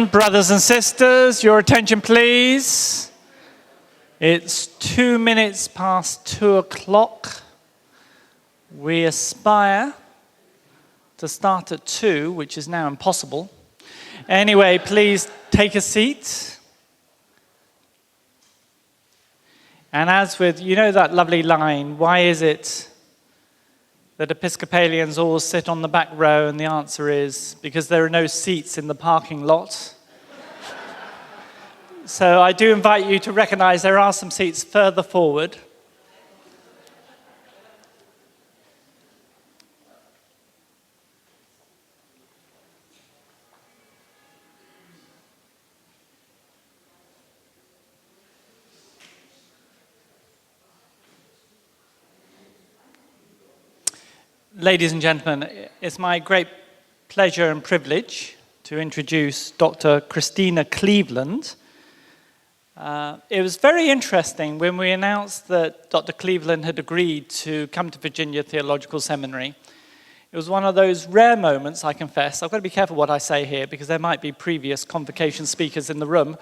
Attention, brothers and sisters, your attention please. It's 2 minutes past 2 o'clock. We aspire to start at 2, which is now impossible. Anyway, please take a seat. And as with, you know that lovely line, why is it that Episcopalians always sit on the back row? And the answer is because there are no seats in the parking lot. So I do invite you to recognize there are some seats further forward. Ladies and gentlemen, it's my great pleasure and privilege to introduce Dr. Christena Cleveland. It was very interesting when we announced that Dr. Cleveland had agreed to come to Virginia Theological Seminary. It was one of those rare moments, I confess. I've got to be careful what I say here because there might be previous convocation speakers in the room.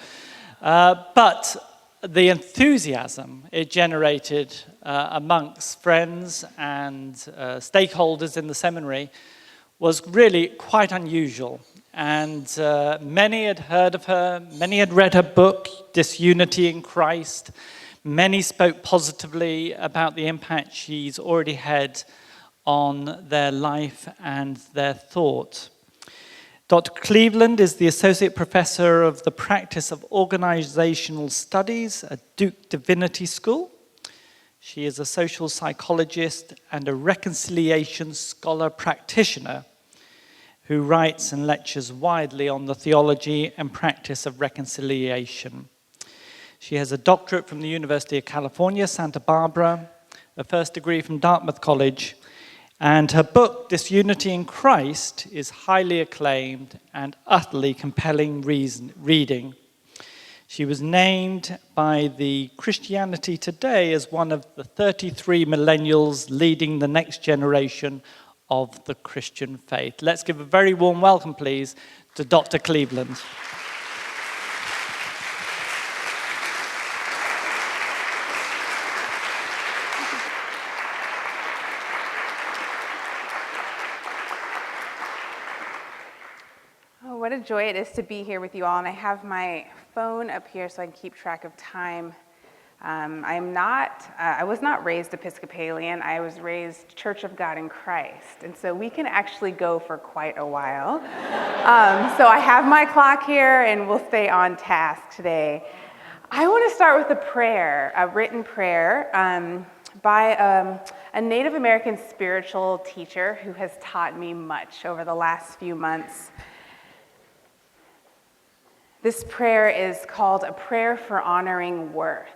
But the enthusiasm it generated amongst friends and stakeholders in the seminary was really quite unusual. And many had heard of her, many had read her book, Divinity in Christ. Many spoke positively about the impact she's already had on their life and their thought. Dr. Cleveland is the Associate Professor of the Practice of Organizational Studies at Duke Divinity School. She is a social psychologist and a reconciliation scholar practitioner who writes and lectures widely on the theology and practice of reconciliation. She has a doctorate from the University of California, Santa Barbara, a first degree from Dartmouth College, and her book, Disunity in Christ, is highly acclaimed and utterly compelling reading. She was named by the Christianity Today as one of the 33 millennials leading the next generation of the Christian faith. Let's give a very warm welcome, please, to Dr. Cleveland. What a joy it is to be here with you all, and I have my phone up here so I can keep track of time. I was not raised Episcopalian. I was raised Church of God in Christ, and so we can actually go for quite a while. So I have my clock here, and we'll stay on task today. I want to start with a prayer, a written prayer by a Native American spiritual teacher who has taught me much over the last few months. This prayer is called A Prayer for Honoring Worth.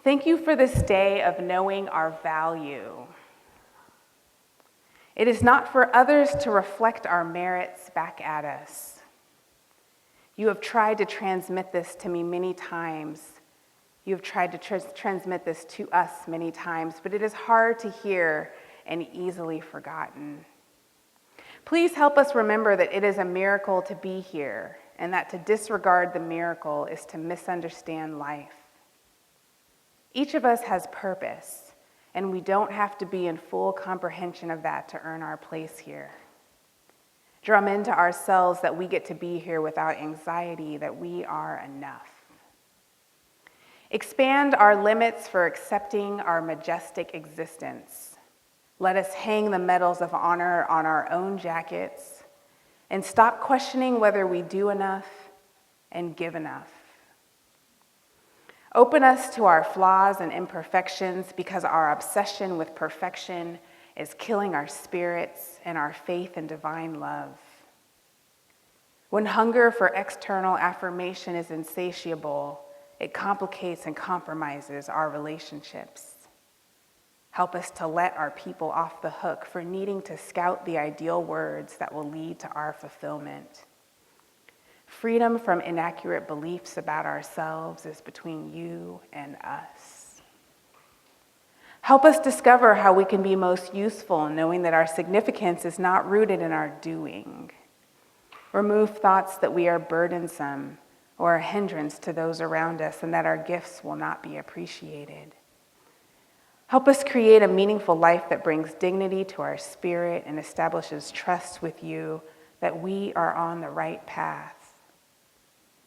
Thank you for this day of knowing our value. It is not for others to reflect our merits back at us. You have tried to transmit this to me many times. You have tried to transmit this to us many times, but it is hard to hear and easily forgotten. Please help us remember that it is a miracle to be here, and that to disregard the miracle is to misunderstand life. Each of us has purpose, and we don't have to be in full comprehension of that to earn our place here. Drum into ourselves that we get to be here without anxiety, that we are enough. Expand our limits for accepting our majestic existence. Let us hang the medals of honor on our own jackets and stop questioning whether we do enough and give enough. Open us to our flaws and imperfections because our obsession with perfection is killing our spirits and our faith in divine love. When hunger for external affirmation is insatiable, it complicates and compromises our relationships. Help us to let our people off the hook for needing to scout the ideal words that will lead to our fulfillment. Freedom from inaccurate beliefs about ourselves is between you and us. Help us discover how we can be most useful, knowing that our significance is not rooted in our doing. Remove thoughts that we are burdensome or a hindrance to those around us and that our gifts will not be appreciated. Help us create a meaningful life that brings dignity to our spirit and establishes trust with you that we are on the right path.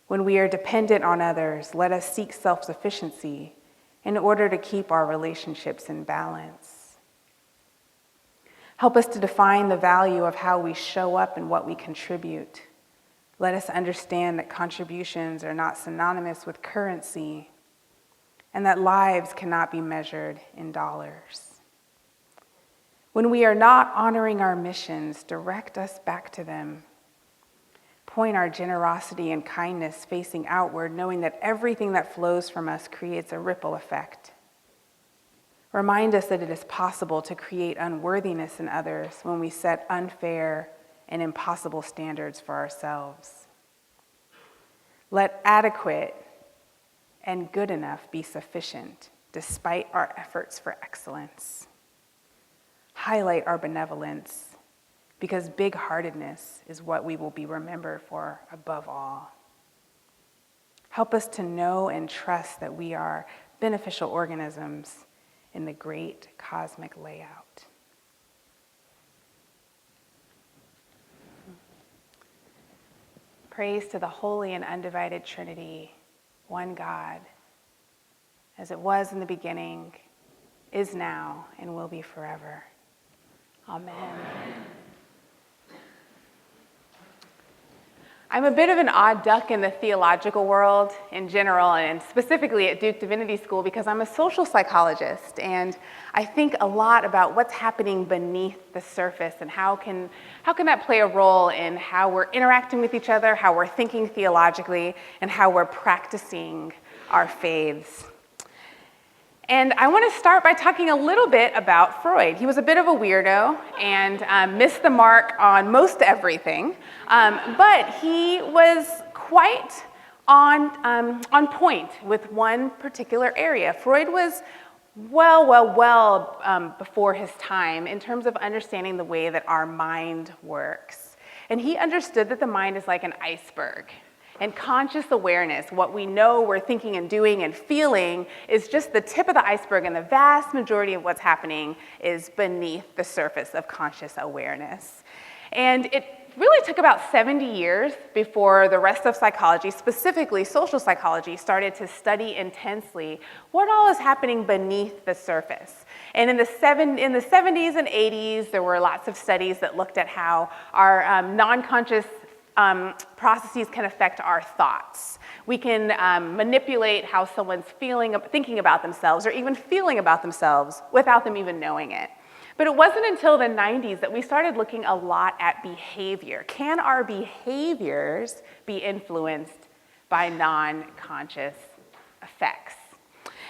When we are dependent on others, let us seek self-sufficiency in order to keep our relationships in balance. Help us to define the value of how we show up and what we contribute. Let us understand that contributions are not synonymous with currency and that lives cannot be measured in dollars. When we are not honoring our missions, direct us back to them. Point our generosity and kindness facing outward, knowing that everything that flows from us creates a ripple effect. Remind us that it is possible to create unworthiness in others when we set unfair and impossible standards for ourselves. Let adequate and good enough be sufficient despite our efforts for excellence. Highlight our benevolence, because big-heartedness is what we will be remembered for above all. Help us to know and trust that we are beneficial organisms in the great cosmic layout. Praise to the holy and undivided Trinity, one God, as it was in the beginning, is now, and will be forever. Amen. I'm a bit of an odd duck in the theological world in general, and specifically at Duke Divinity School, because I'm a social psychologist, and I think a lot about what's happening beneath the surface and how can that play a role in how we're interacting with each other, how we're thinking theologically, and how we're practicing our faiths. And I want to start by talking a little bit about Freud. He was a bit of a weirdo and missed the mark on most everything, but he was quite on point with one particular area. Freud was well before his time in terms of understanding the way that our mind works. And he understood that the mind is like an iceberg. And conscious awareness, what we know we're thinking and doing and feeling, is just the tip of the iceberg, and the vast majority of what's happening is beneath the surface of conscious awareness. And it really took about 70 years before the rest of psychology, specifically social psychology, started to study intensely what all is happening beneath the surface. And in the 70s and 80s, there were lots of studies that looked at how our non-conscious processes can affect our thoughts. We can manipulate how someone's thinking about themselves, or even feeling about themselves without them even knowing it. But it wasn't until the 90s that we started looking a lot at behavior. Can our behaviors be influenced by non-conscious effects?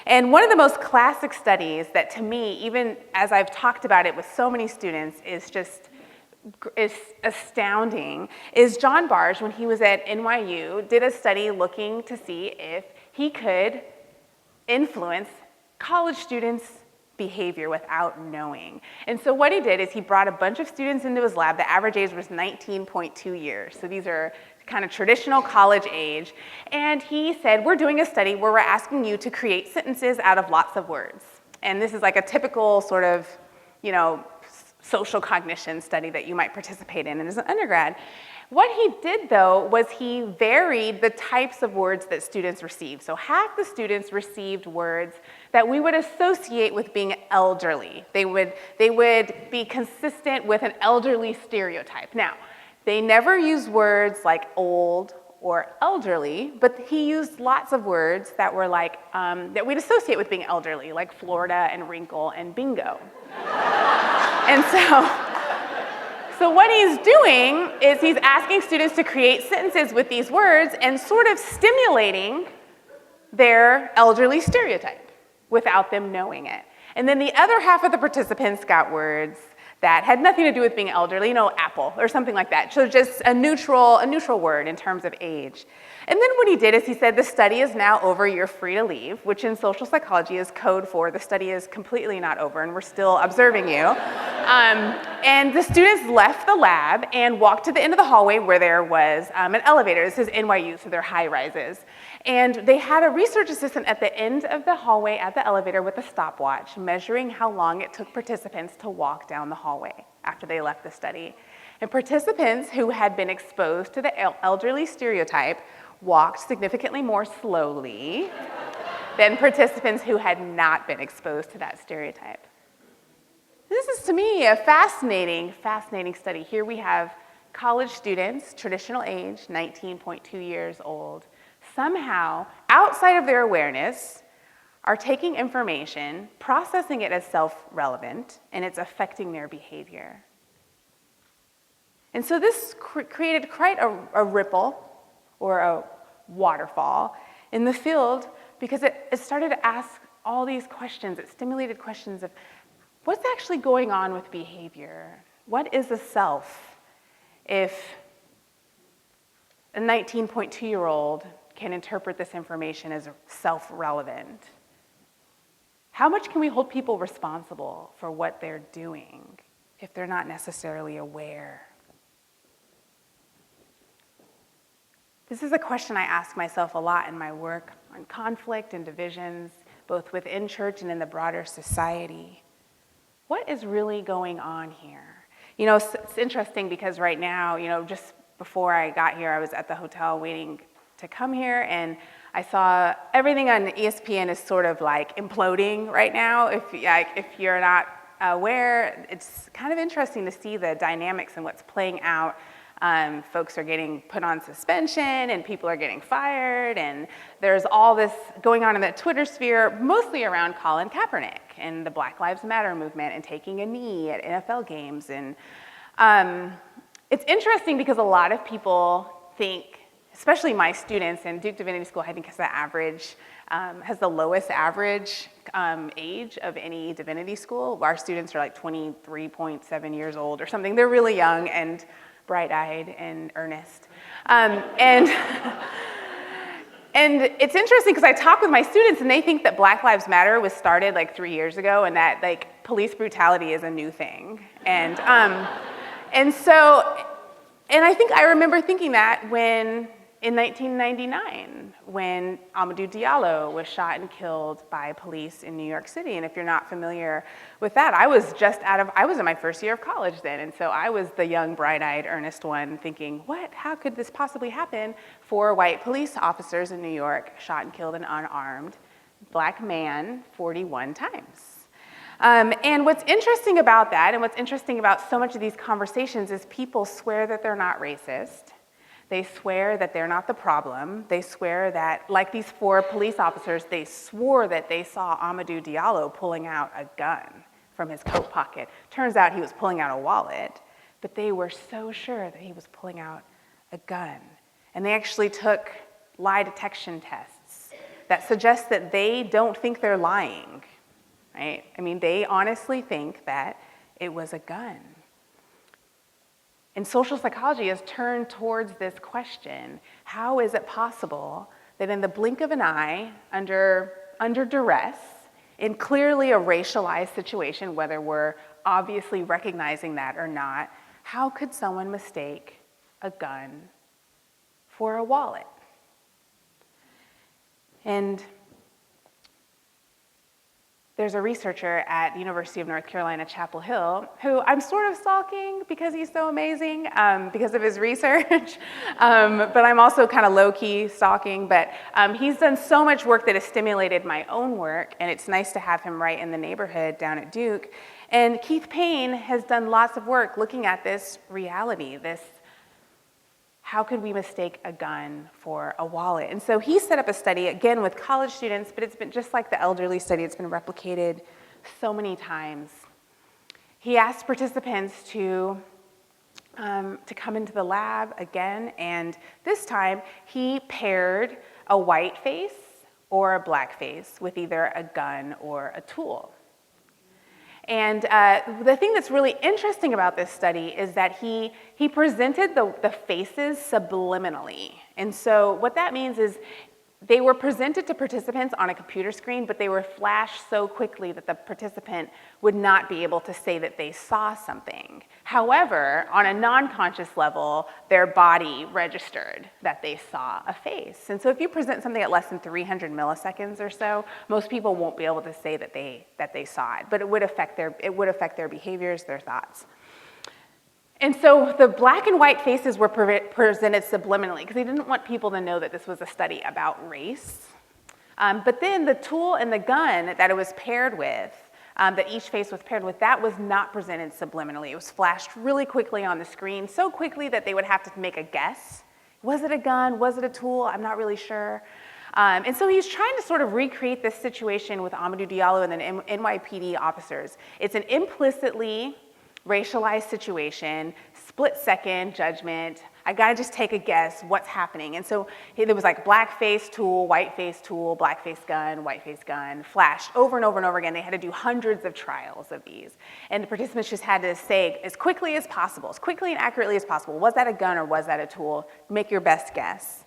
And one of the most classic studies that, to me, even as I've talked about it with so many students, is astounding, is John Barge, when he was at NYU, did a study looking to see if he could influence college students' behavior without knowing. And so what he did is he brought a bunch of students into his lab. The average age was 19.2 years. So these are kind of traditional college age. And he said, we're doing a study where we're asking you to create sentences out of lots of words. And this is like a typical sort of, social cognition study that you might participate in as an undergrad. What he did, though, was he varied the types of words that students received. So half the students received words that we would associate with being elderly. They would be consistent with an elderly stereotype. Now, they never used words like old or elderly, but he used lots of words that were like, that we'd associate with being elderly, like Florida and wrinkle and bingo. And so what he's doing is he's asking students to create sentences with these words and sort of stimulating their elderly stereotype without them knowing it. And then the other half of the participants got words that had nothing to do with being elderly, apple or something like that. So just a neutral word in terms of age. And then what he did is he said, the study is now over, you're free to leave, which in social psychology is code for the study is completely not over and we're still observing you. And the students left the lab and walked to the end of the hallway where there was an elevator. This is NYU, so they're high rises. And they had a research assistant at the end of the hallway at the elevator with a stopwatch, measuring how long it took participants to walk down the hallway after they left the study. And participants who had been exposed to the elderly stereotype walked significantly more slowly than participants who had not been exposed to that stereotype. This is, to me, a fascinating study. Here we have college students, traditional age, 19.2 years old, somehow, outside of their awareness, are taking information, processing it as self-relevant, and it's affecting their behavior. And so this created quite a ripple, or a waterfall, in the field, because it started to ask all these questions. It stimulated questions of, what's actually going on with behavior? What is a self if a 19.2-year-old can interpret this information as self-relevant? How much can we hold people responsible for what they're doing if they're not necessarily aware? This is a question I ask myself a lot in my work on conflict and divisions, both within church and in the broader society. What is really going on here? It's interesting because right now, just before I got here, I was at the hotel waiting to come here, and I saw everything on ESPN is sort of like imploding right now. If you're not aware, it's kind of interesting to see the dynamics and what's playing out. Folks are getting put on suspension, and people are getting fired, and there's all this going on in the Twitter sphere, mostly around Colin Kaepernick and the Black Lives Matter movement and taking a knee at NFL games. And it's interesting because a lot of people think, especially my students in Duke Divinity School, I think has the lowest average age of any divinity school. Our students are like 23.7 years old or something. They're really young and bright-eyed and earnest. And it's interesting because I talk with my students and they think that Black Lives Matter was started like 3 years ago and that like police brutality is a new thing. And I think I remember thinking that in 1999, when Amadou Diallo was shot and killed by police in New York City. And if you're not familiar with that, I was in my first year of college then. And so I was the young, bright-eyed, earnest one thinking, how could this possibly happen? 4 white police officers in New York shot and killed an unarmed black man 41 times. And what's interesting about that, and what's interesting about so much of these conversations is people swear that they're not racist. They swear that they're not the problem. They swear that, like these 4 police officers, they swore that they saw Amadou Diallo pulling out a gun from his coat pocket. Turns out he was pulling out a wallet, but they were so sure that he was pulling out a gun. And they actually took lie detection tests that suggest that they don't think they're lying, right? I mean, they honestly think that it was a gun. And social psychology has turned towards this question: how is it possible that in the blink of an eye, under duress, in clearly a racialized situation, whether we're obviously recognizing that or not, how could someone mistake a gun for a wallet? And there's a researcher at the University of North Carolina, Chapel Hill, who I'm sort of stalking because he's so amazing, because of his research, but I'm also kind of low-key stalking, but he's done so much work that has stimulated my own work, and it's nice to have him right in the neighborhood down at Duke. And Keith Payne has done lots of work looking at this reality, how could we mistake a gun for a wallet? And so he set up a study, again, with college students, but it's been just like the elderly study, it's been replicated so many times. He asked participants to come into the lab again, and this time he paired a white face or a black face with either a gun or a tool. And the thing that's really interesting about this study is that he presented the faces subliminally. And so what that means is they were presented to participants on a computer screen, but they were flashed so quickly that the participant would not be able to say that they saw something. However, on a non-conscious level, their body registered that they saw a face. And so if you present something at less than 300 milliseconds or so, most people won't be able to say that they saw it, but it would affect their behaviors, their thoughts. And so the black and white faces were presented subliminally because they didn't want people to know that this was a study about race. But then the tool and the gun that it was paired with, that each face was paired with, that was not presented subliminally. It was flashed really quickly on the screen, so quickly that they would have to make a guess. Was it a gun? Was it a tool? I'm not really sure. And so he's trying to sort of recreate this situation with Amadou Diallo and then NYPD officers. It's an implicitly racialized situation, split-second judgment. I gotta just take a guess what's happening. And so there was like black face tool, white face tool, black face gun, white face gun, flashed over and over and over again. They had to do hundreds of trials of these. And the participants just had to say as quickly as possible, as quickly and accurately as possible, was that a gun or was that a tool? Make your best guess.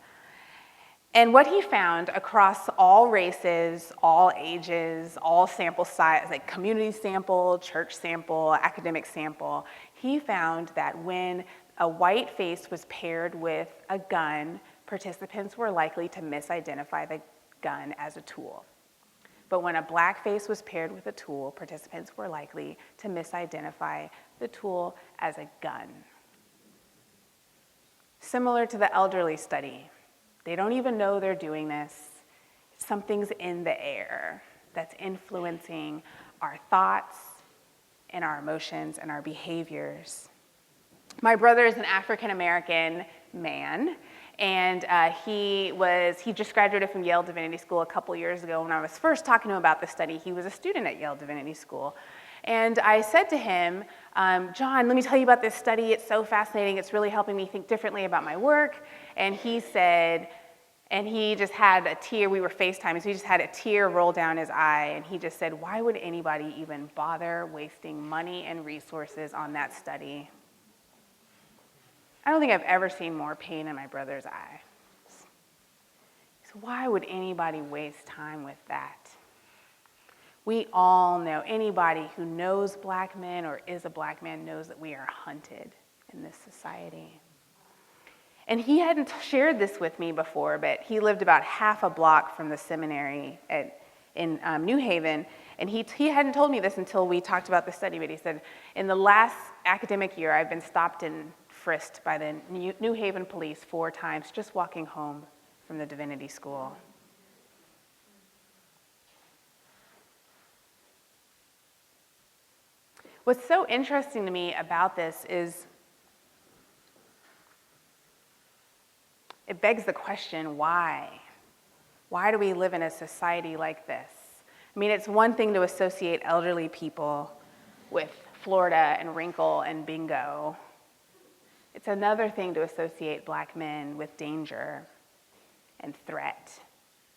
And what he found across all races, all ages, all sample size, like community sample, church sample, academic sample, he found that when a white face was paired with a gun, participants were likely to misidentify the gun as a tool. But when a black face was paired with a tool, participants were likely to misidentify the tool as a gun. Similar to the elderly study. They don't even know they're doing this. Something's in the air that's influencing our thoughts and our emotions and our behaviors. My brother is an African-American man, and he just graduated from Yale Divinity School a couple years ago. When I was first talking to him about the study, he was a student at Yale Divinity School. And I said to him, John, let me tell you about this study. It's so fascinating. It's really helping me think differently about my work. And he said, and he just had a tear. We were FaceTiming, so he just had a tear roll down his eye. And he just said, why would anybody even bother wasting money and resources on that study? I don't think I've ever seen more pain in my brother's eye. So why would anybody waste time with that? We all know, anybody who knows black men or is a black man knows that we are hunted in this society. And he hadn't shared this with me before, but he lived about half a block from the seminary in New Haven, and he hadn't told me this until we talked about the study, but he said, in the last academic year, I've been stopped and frisked by the New Haven police 4 times just walking home from the Divinity School. What's so interesting to me about this is it begs the question, why? Why do we live in a society like this? I mean, it's one thing to associate elderly people with Florida and wrinkle and bingo. It's another thing to associate black men with danger and threat,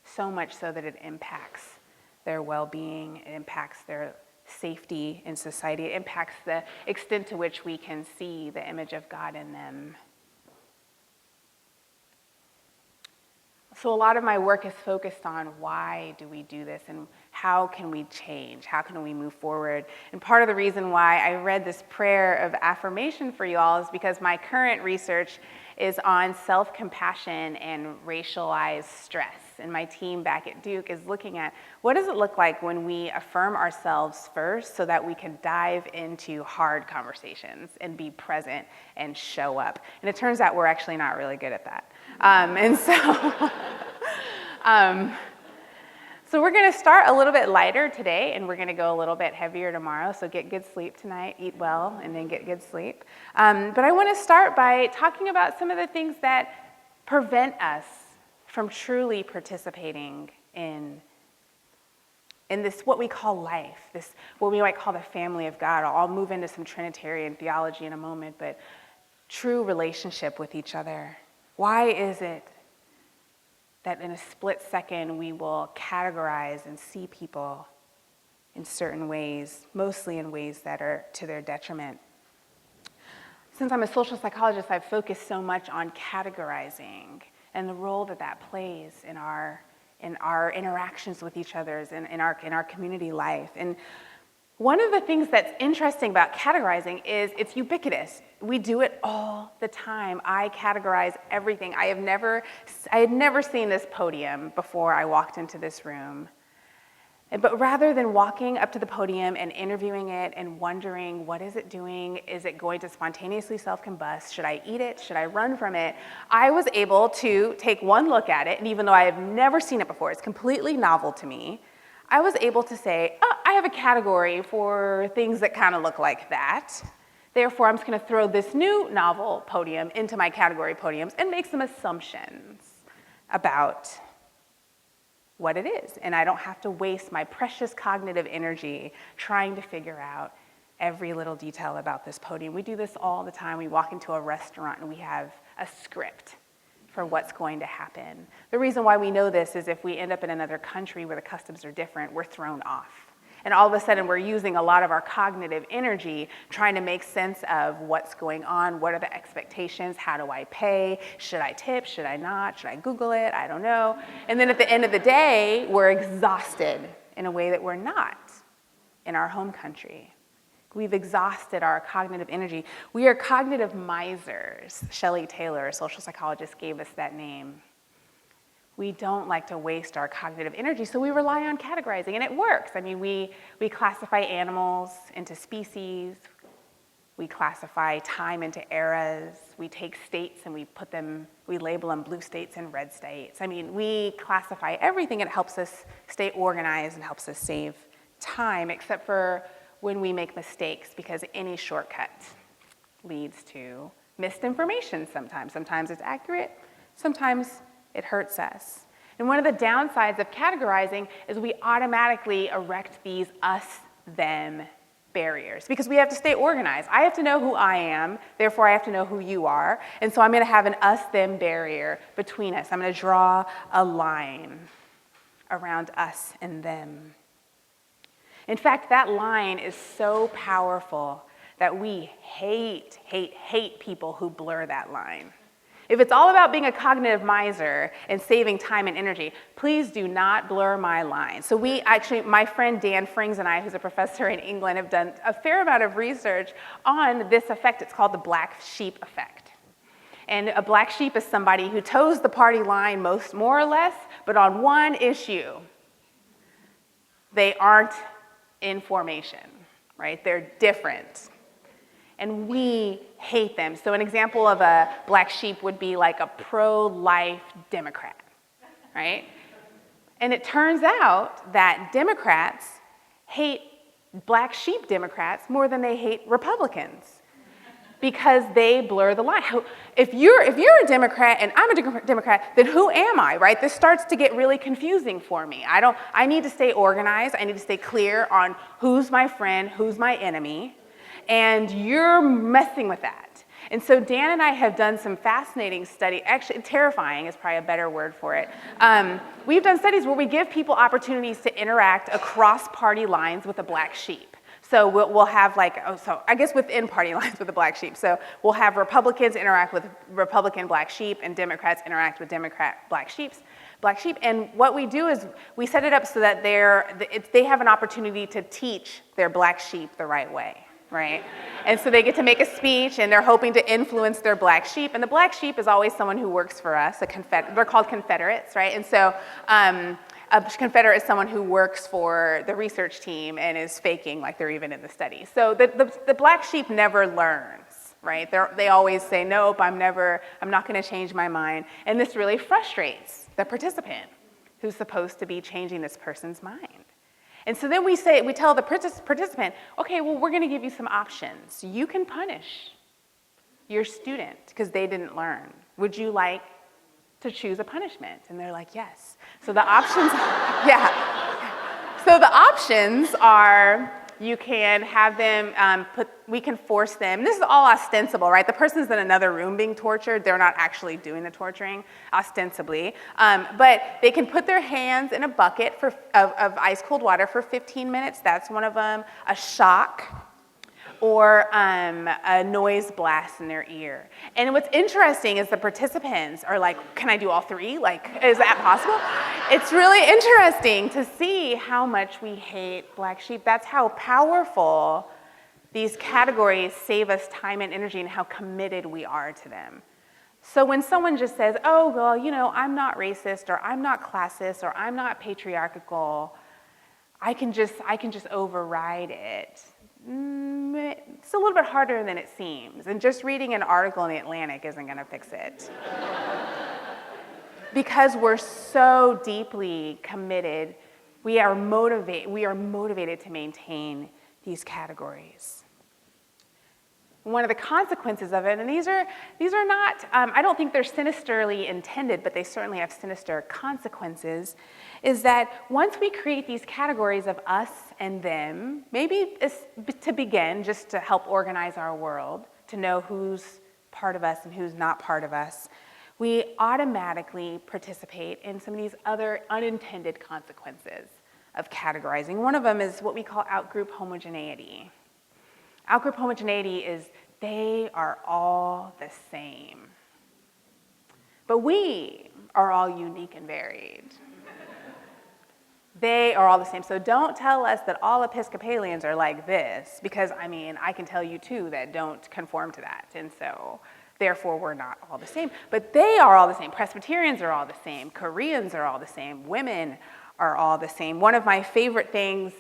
so much so that it impacts their well-being, it impacts their safety in society, it impacts the extent to which we can see the image of God in them. So a lot of my work is focused on why do we do this and how can we change? How can we move forward? And part of the reason why I read this prayer of affirmation for you all is because my current research is on self-compassion and racialized stress. And my team back at Duke is looking at what does it look like when we affirm ourselves first so that we can dive into hard conversations and be present and show up. And it turns out we're actually not really good at that. So we're going to start a little bit lighter today, and we're going to go a little bit heavier tomorrow. So get good sleep tonight, eat well, and then get good sleep. But I want to start by talking about some of the things that prevent us from truly participating in this what we call life, this what we might call the family of God. I'll move into some Trinitarian theology in a moment, but true relationship with each other. Why is it that in a split second we will categorize and see people in certain ways, mostly in ways that are to their detriment. Since I'm a social psychologist, I've focused so much on categorizing and the role that that plays in our interactions with each other and in our community life. And one of the things that's interesting about categorizing is it's ubiquitous. We do it all the time. I categorize everything. I had never seen this podium before I walked into this room. But rather than walking up to the podium and interviewing it and wondering, what is it doing? Is it going to spontaneously self-combust? Should I eat it? Should I run from it? I was able to take one look at it, and even though I have never seen it before, it's completely novel to me, I was able to say, oh, I have a category for things that kind of look like that. Therefore, I'm just going to throw this new novel podium into my category podiums and make some assumptions about what it is. And I don't have to waste my precious cognitive energy trying to figure out every little detail about this podium. We do this all the time. We walk into a restaurant and we have a script for what's going to happen. The reason why we know this is if we end up in another country where the customs are different, we're thrown off. And all of a sudden, we're using a lot of our cognitive energy trying to make sense of what's going on, what are the expectations, how do I pay, should I tip, should I not, should I Google it, I don't know. And then at the end of the day, we're exhausted in a way that we're not in our home country. We've exhausted our cognitive energy. We are cognitive misers. Shelley Taylor, a social psychologist, gave us that name. We don't like to waste our cognitive energy, so we rely on categorizing, and it works. I mean, we classify animals into species. We classify time into eras. We take states and we label them blue states and red states. I mean, we classify everything. It helps us stay organized and helps us save time, except for when we make mistakes, because any shortcut leads to missed information sometimes. Sometimes it's accurate, sometimes it hurts us. And one of the downsides of categorizing is we automatically erect these us-them barriers because we have to stay organized. I have to know who I am, therefore I have to know who you are, and so I'm going to have an us-them barrier between us. I'm going to draw a line around us and them. In fact, that line is so powerful that we hate people who blur that line. If it's all about being a cognitive miser and saving time and energy, please do not blur my line. So my friend Dan Frings and I, who's a professor in England, have done a fair amount of research on this effect. It's called the black sheep effect. And a black sheep is somebody who toes the party line more or less, but on one issue, they aren't in formation, right? They're different. And we hate them. So an example of a black sheep would be like a pro-life Democrat, right? And it turns out that Democrats hate black sheep Democrats more than they hate Republicans because they blur the line. If you're a Democrat and I'm a Democrat, then who am I, right? This starts to get really confusing for me. I need to stay organized. I need to stay clear on who's my friend, who's my enemy. And you're messing with that. And so Dan and I have done some fascinating study, actually terrifying is probably a better word for it. We've done studies where we give people opportunities to interact across party lines with a black sheep. So we'll have I guess within party lines with the black sheep. So we'll have Republicans interact with Republican black sheep and Democrats interact with Democrat black sheep. And what we do is we set it up so that they have an opportunity to teach their black sheep the right way. Right? And so they get to make a speech, and they're hoping to influence their black sheep. And the black sheep is always someone who works for us. They're called Confederates, right? And so a Confederate is someone who works for the research team and is faking like they're even in the study. So the black sheep never learns, right? They always say, nope, I'm not going to change my mind. And this really frustrates the participant who's supposed to be changing this person's mind. And so then we tell the participant, okay, well, we're going to give you some options. You can punish your student because they didn't learn. Would you like to choose a punishment? And they're like, yes. So the options, So the options are You can have them we can force them. This is all ostensible, right? The person's in another room being tortured. They're not actually doing the torturing, ostensibly. But they can put their hands in a bucket of ice cold water for 15 minutes. That's one of them. A shock, or a noise blast in their ear. And what's interesting is the participants are like, can I do all three? Like, is that possible? It's really interesting to see how much we hate black sheep. That's how powerful these categories save us time and energy and how committed we are to them. So when someone just says, oh, well, you know, I'm not racist, or I'm not classist, or I'm not patriarchal, I can just override it. It's a little bit harder than it seems, and just reading an article in The Atlantic isn't going to fix it. Because we're so deeply committed, we are motivated to maintain these categories. One of the consequences of it, and these are not, I don't think they're sinisterly intended, but they certainly have sinister consequences, is that once we create these categories of us and them, maybe to begin, just to help organize our world, to know who's part of us and who's not part of us, we automatically participate in some of these other unintended consequences of categorizing. One of them is what we call outgroup homogeneity. Outgroup homogeneity is they are all the same. But we are all unique and varied. They are all the same. So don't tell us that all Episcopalians are like this, because, I mean, I can tell you too that don't conform to that. And so, therefore, we're not all the same. But they are all the same. Presbyterians are all the same. Koreans are all the same. Women are all the same. One of my favorite things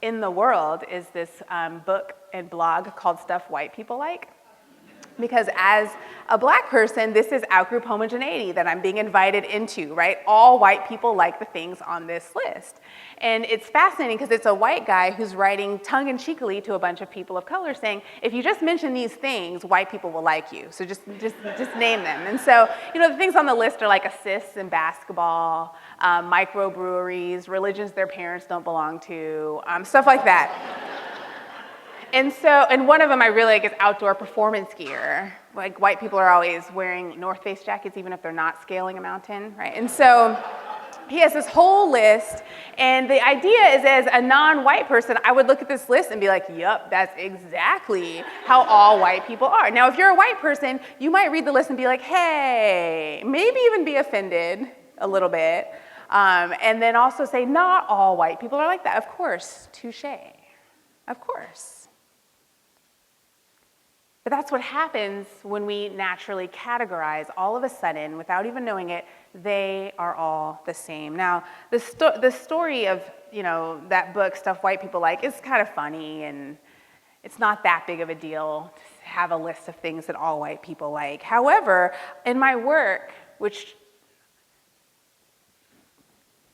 in the world is this book and blog called Stuff White People Like. Because as a black person, this is outgroup homogeneity that I'm being invited into, right? All white people like the things on this list. And it's fascinating because it's a white guy who's writing tongue-in-cheekily to a bunch of people of color saying, if you just mention these things, white people will like you. So just name them. And so, you know, the things on the list are like assists in basketball, microbreweries, religions their parents don't belong to, stuff like that. And one of them I really like is outdoor performance gear. Like, white people are always wearing North Face jackets even if they're not scaling a mountain, right? And so he has this whole list, and the idea is, as a non-white person, I would look at this list and be like, yup, that's exactly how all white people are. Now, if you're a white person, you might read the list and be like, hey, maybe even be offended a little bit, and then also say, not all white people are like that. Of course, touché, of course. But that's what happens when we naturally categorize. All of a sudden, without even knowing it, they are all the same. Now, the story of, you know, that book, Stuff White People Like, is kind of funny, and it's not that big of a deal to have a list of things that all white people like. However, in my work,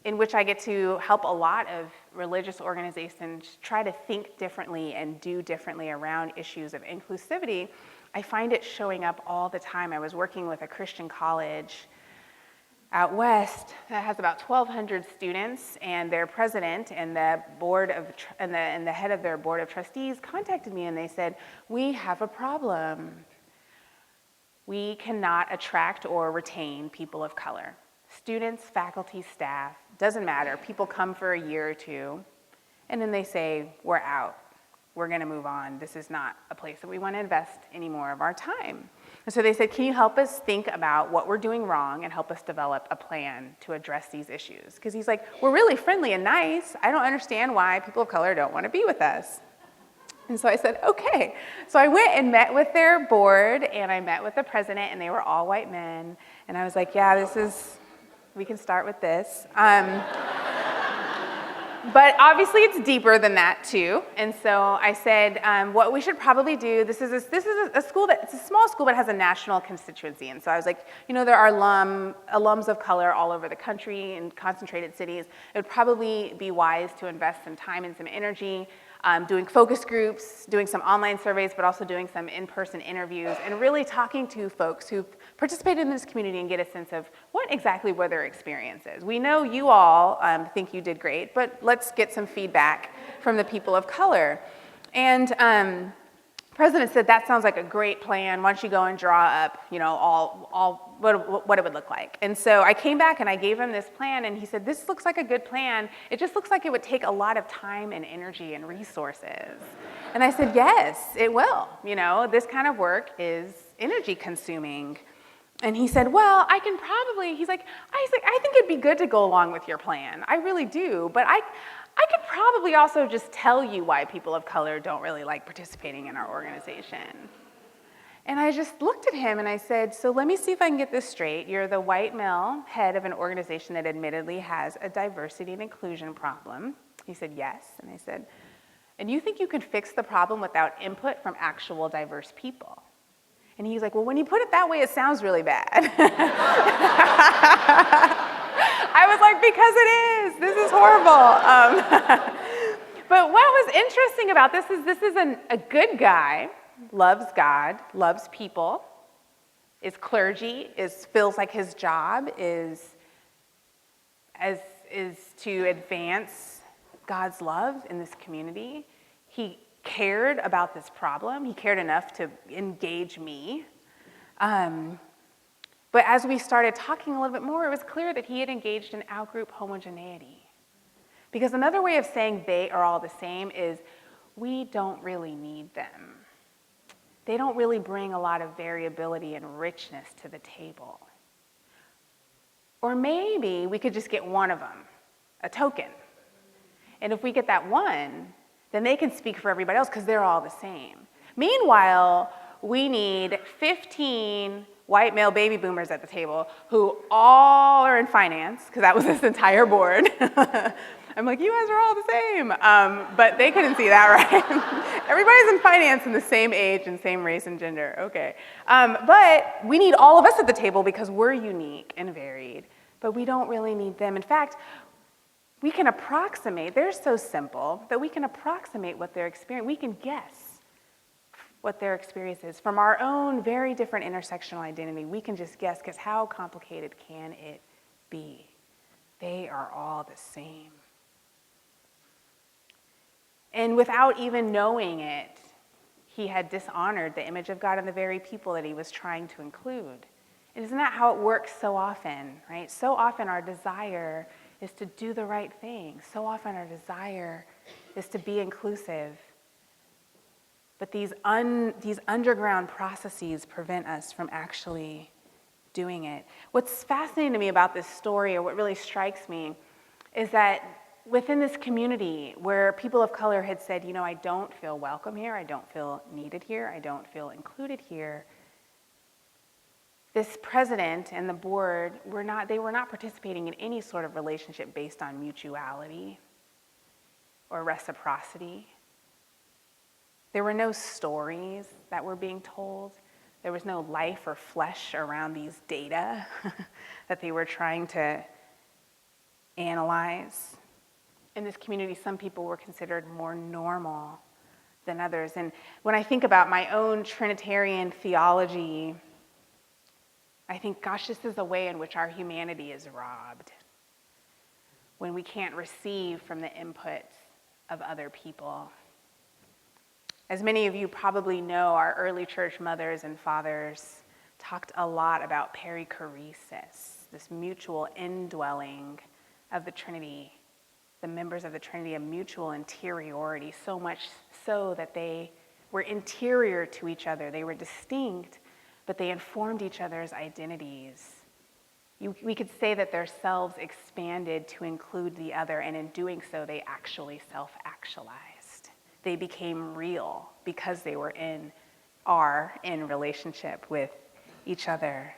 in which I get to help a lot of religious organizations try to think differently and do differently around issues of inclusivity, I find it showing up all the time. I was working with a Christian college out west that has about 1,200 students, and their president and the board of and the head of their board of trustees contacted me, and they said, "We have a problem. We cannot attract or retain people of color. Students, faculty, staff, doesn't matter. People come for a year or two, and then they say, we're out. We're going to move on. This is not a place that we want to invest any more of our time." And so they said, can you help us think about what we're doing wrong and help us develop a plan to address these issues? Because he's like, we're really friendly and nice. I don't understand why people of color don't want to be with us. And so I said, okay. So I went and met with their board, and I met with the president, and they were all white men. And I was like, yeah, we can start with this. But obviously it's deeper than that too. And so I said, what we should probably do, this is a school it's a small school but has a national constituency. And so I was like, you know, there are alums of color all over the country in concentrated cities. It would probably be wise to invest some time and some energy doing focus groups, doing some online surveys, but also doing some in-person interviews, and really talking to folks who've participated in this community and get a sense of what exactly were their experiences. We know you all think you did great, but let's get some feedback from the people of color. And the president said, that sounds like a great plan. Why don't you go and draw up, what it would look like. And so I came back and I gave him this plan, and he said, this looks like a good plan. It just looks like it would take a lot of time and energy and resources. And I said, yes, it will. This kind of work is energy consuming. And he said, well, I can probably, I think it'd be good to go along with your plan. I really do, but I could probably also just tell you why people of color don't really like participating in our organization. And I just looked at him and I said, so let me see if I can get this straight. You're the white male head of an organization that admittedly has a diversity and inclusion problem. He said, yes. And I said, and you think you can fix the problem without input from actual diverse people? And he's like, well, when you put it that way, it sounds really bad. I was like, because it is. This is horrible. But what was interesting about this is a good guy, loves God, loves people, is clergy, feels like his job is to advance God's love in this community. He cared about this problem. He cared enough to engage me. But as we started talking a little bit more, it was clear that he had engaged in out-group homogeneity. Because another way of saying they are all the same is we don't really need them. They don't really bring a lot of variability and richness to the table. Or maybe we could just get one of them, a token. And if we get that one, then they can speak for everybody else because they're all the same. Meanwhile, we need 15 white male baby boomers at the table who all are in finance, because that was this entire board. I'm like, you guys are all the same. But they couldn't see that, right? Everybody's in finance and the same age and same race and gender, okay. But we need all of us at the table because we're unique and varied, but we don't really need them. In fact, we can approximate, they're so simple that we can approximate what their experience, we can guess what their experience is. From our own very different intersectional identity, we can just guess, because how complicated can it be? They are all the same. And without even knowing it, he had dishonored the image of God and the very people that he was trying to include. And isn't that how it works so often, right? So often our desire is to do the right thing. So often our desire is to be inclusive. But these underground processes prevent us from actually doing it. What's fascinating to me about this story, or what really strikes me, is that within this community where people of color had said, I don't feel welcome here, I don't feel needed here, I don't feel included here, this president and the board were not participating in any sort of relationship based on mutuality or reciprocity. There were no stories that were being told. There was no life or flesh around these data that they were trying to analyze. In this community, some people were considered more normal than others. And when I think about my own Trinitarian theology, I think, gosh, this is a way in which our humanity is robbed when we can't receive from the input of other people. As many of you probably know, our early church mothers and fathers talked a lot about perichoresis, this mutual indwelling of the Trinity, the members of the Trinity, a mutual interiority, so much so that they were interior to each other. They were distinct, but they informed each other's identities. We could say that their selves expanded to include the other, and in doing so, they actually self-actualized. They became real because they were in relationship with each other.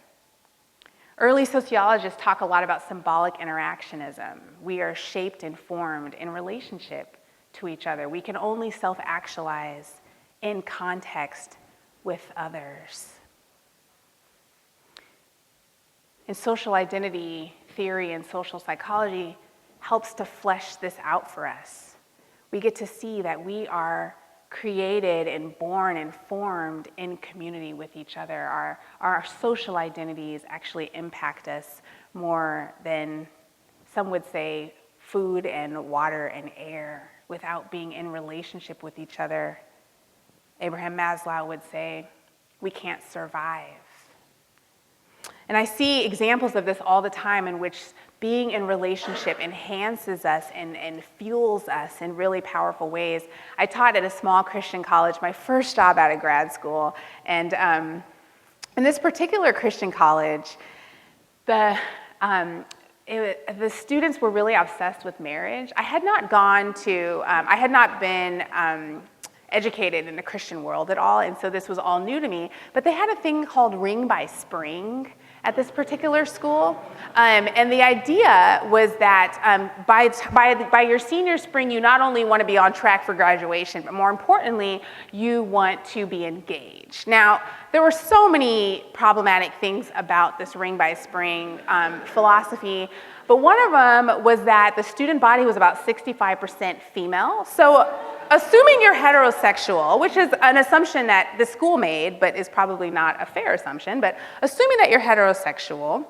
Early sociologists talk a lot about symbolic interactionism. We are shaped and formed in relationship to each other. We can only self-actualize in context with others. And social identity theory and social psychology helps to flesh this out for us. We get to see that we are created and born and formed in community with each other. Our social identities actually impact us more than, some would say, food and water and air. Without being in relationship with each other, Abraham Maslow would say, we can't survive. And I see examples of this all the time in which being in relationship enhances us and fuels us in really powerful ways. I taught at a small Christian college, my first job out of grad school. And in this particular Christian college, the students were really obsessed with marriage. I had not been educated in the Christian world at all, and so this was all new to me. But they had a thing called Ring by Spring at this particular school, and the idea was that by your senior spring, you not only want to be on track for graduation, but more importantly, you want to be engaged. Now, there were so many problematic things about this Ring by Spring philosophy, but one of them was that the student body was about 65% female. So assuming you're heterosexual, which is an assumption that the school made, but is probably not a fair assumption, but assuming that you're heterosexual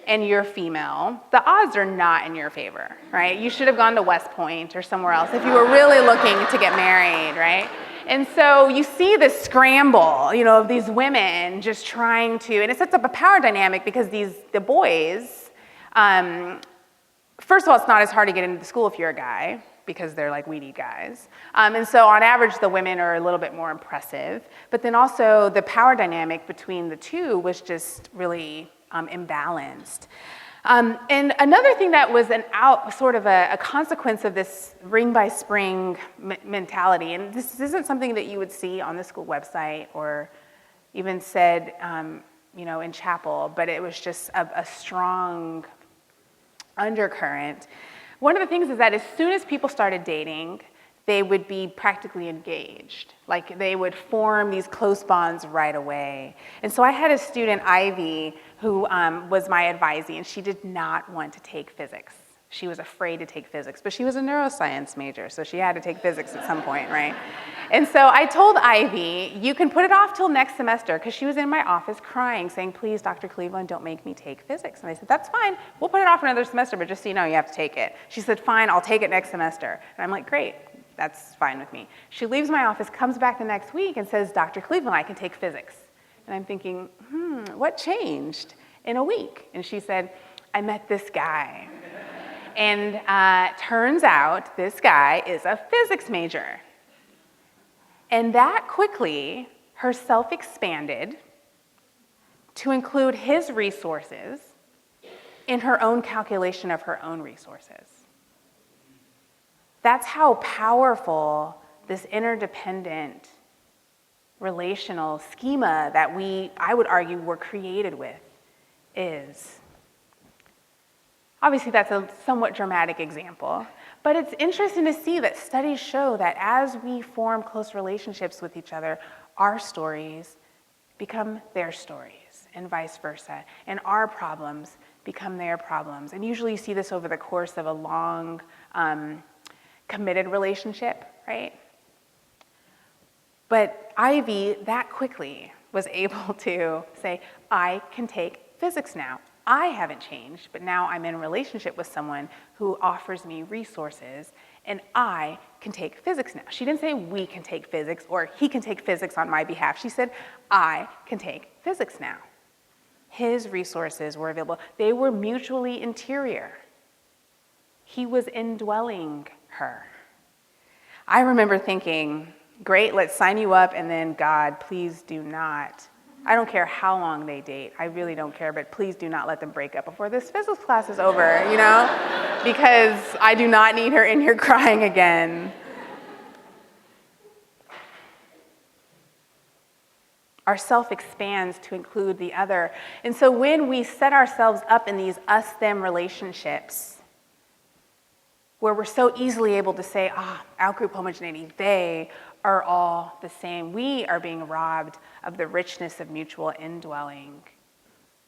and you're female, the odds are not in your favor, right? You should have gone to West Point or somewhere else if you were really looking to get married, right? And so you see this scramble, of these women just trying to, and it sets up a power dynamic because the boys, first of all, it's not as hard to get into the school if you're a guy, because they're like, we need guys. And so on average, the women are a little bit more impressive. But then also the power dynamic between the two was just really imbalanced. And another thing that was a consequence of this Ring by Spring mentality, and this isn't something that you would see on the school website or even said, in chapel, but it was just a strong undercurrent. One of the things is that as soon as people started dating, they would be practically engaged. Like they would form these close bonds right away. And so I had a student, Ivy, who was my advisee, and she did not want to take physics. She was afraid to take physics, but she was a neuroscience major, so she had to take physics at some point, right? And so I told Ivy, you can put it off till next semester, because she was in my office crying, saying, please, Dr. Cleveland, don't make me take physics. And I said, that's fine, we'll put it off another semester, but just so you know, you have to take it. She said, fine, I'll take it next semester. And I'm like, great, that's fine with me. She leaves my office, comes back the next week, and says, Dr. Cleveland, I can take physics. And I'm thinking, what changed in a week? And she said, I met this guy. And turns out this guy is a physics major. And that quickly, her self expanded to include his resources in her own calculation of her own resources. That's how powerful this interdependent relational schema that I would argue, were created with is. Obviously, that's a somewhat dramatic example, but it's interesting to see that studies show that as we form close relationships with each other, our stories become their stories, and vice versa, and our problems become their problems. And usually you see this over the course of a long, committed relationship, right? But Ivy, that quickly, was able to say, I can take physics now. I haven't changed, but now I'm in a relationship with someone who offers me resources, and I can take physics now. She didn't say we can take physics or he can take physics on my behalf. She said, I can take physics now. His resources were available. They were mutually interior. He was indwelling her. I remember thinking, great, let's sign you up, and then God, please do not. I don't care how long they date. I really don't care, but please do not let them break up before this physics class is over, because I do not need her in here crying again. Our self expands to include the other. And so when we set ourselves up in these us-them relationships, where we're so easily able to say, out-group homogeneity, they are all the same. We are being robbed of the richness of mutual indwelling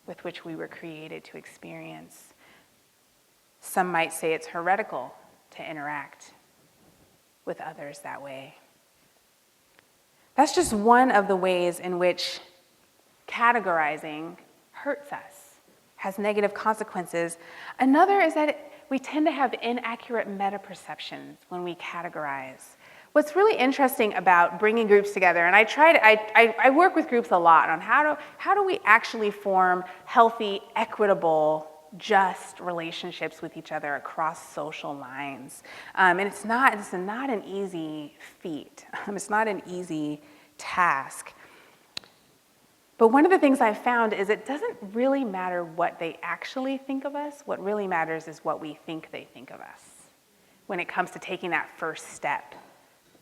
with which we were created to experience. Some might say it's heretical to interact with others that way. That's just one of the ways in which categorizing hurts us, has negative consequences. Another is that we tend to have inaccurate meta-perceptions when we categorize. What's really interesting about bringing groups together, and I work with groups a lot on how do we actually form healthy, equitable, just relationships with each other across social lines. And it's not an easy feat. It's not an easy task. But one of the things I've found is it doesn't really matter what they actually think of us. What really matters is what we think they think of us when it comes to taking that first step,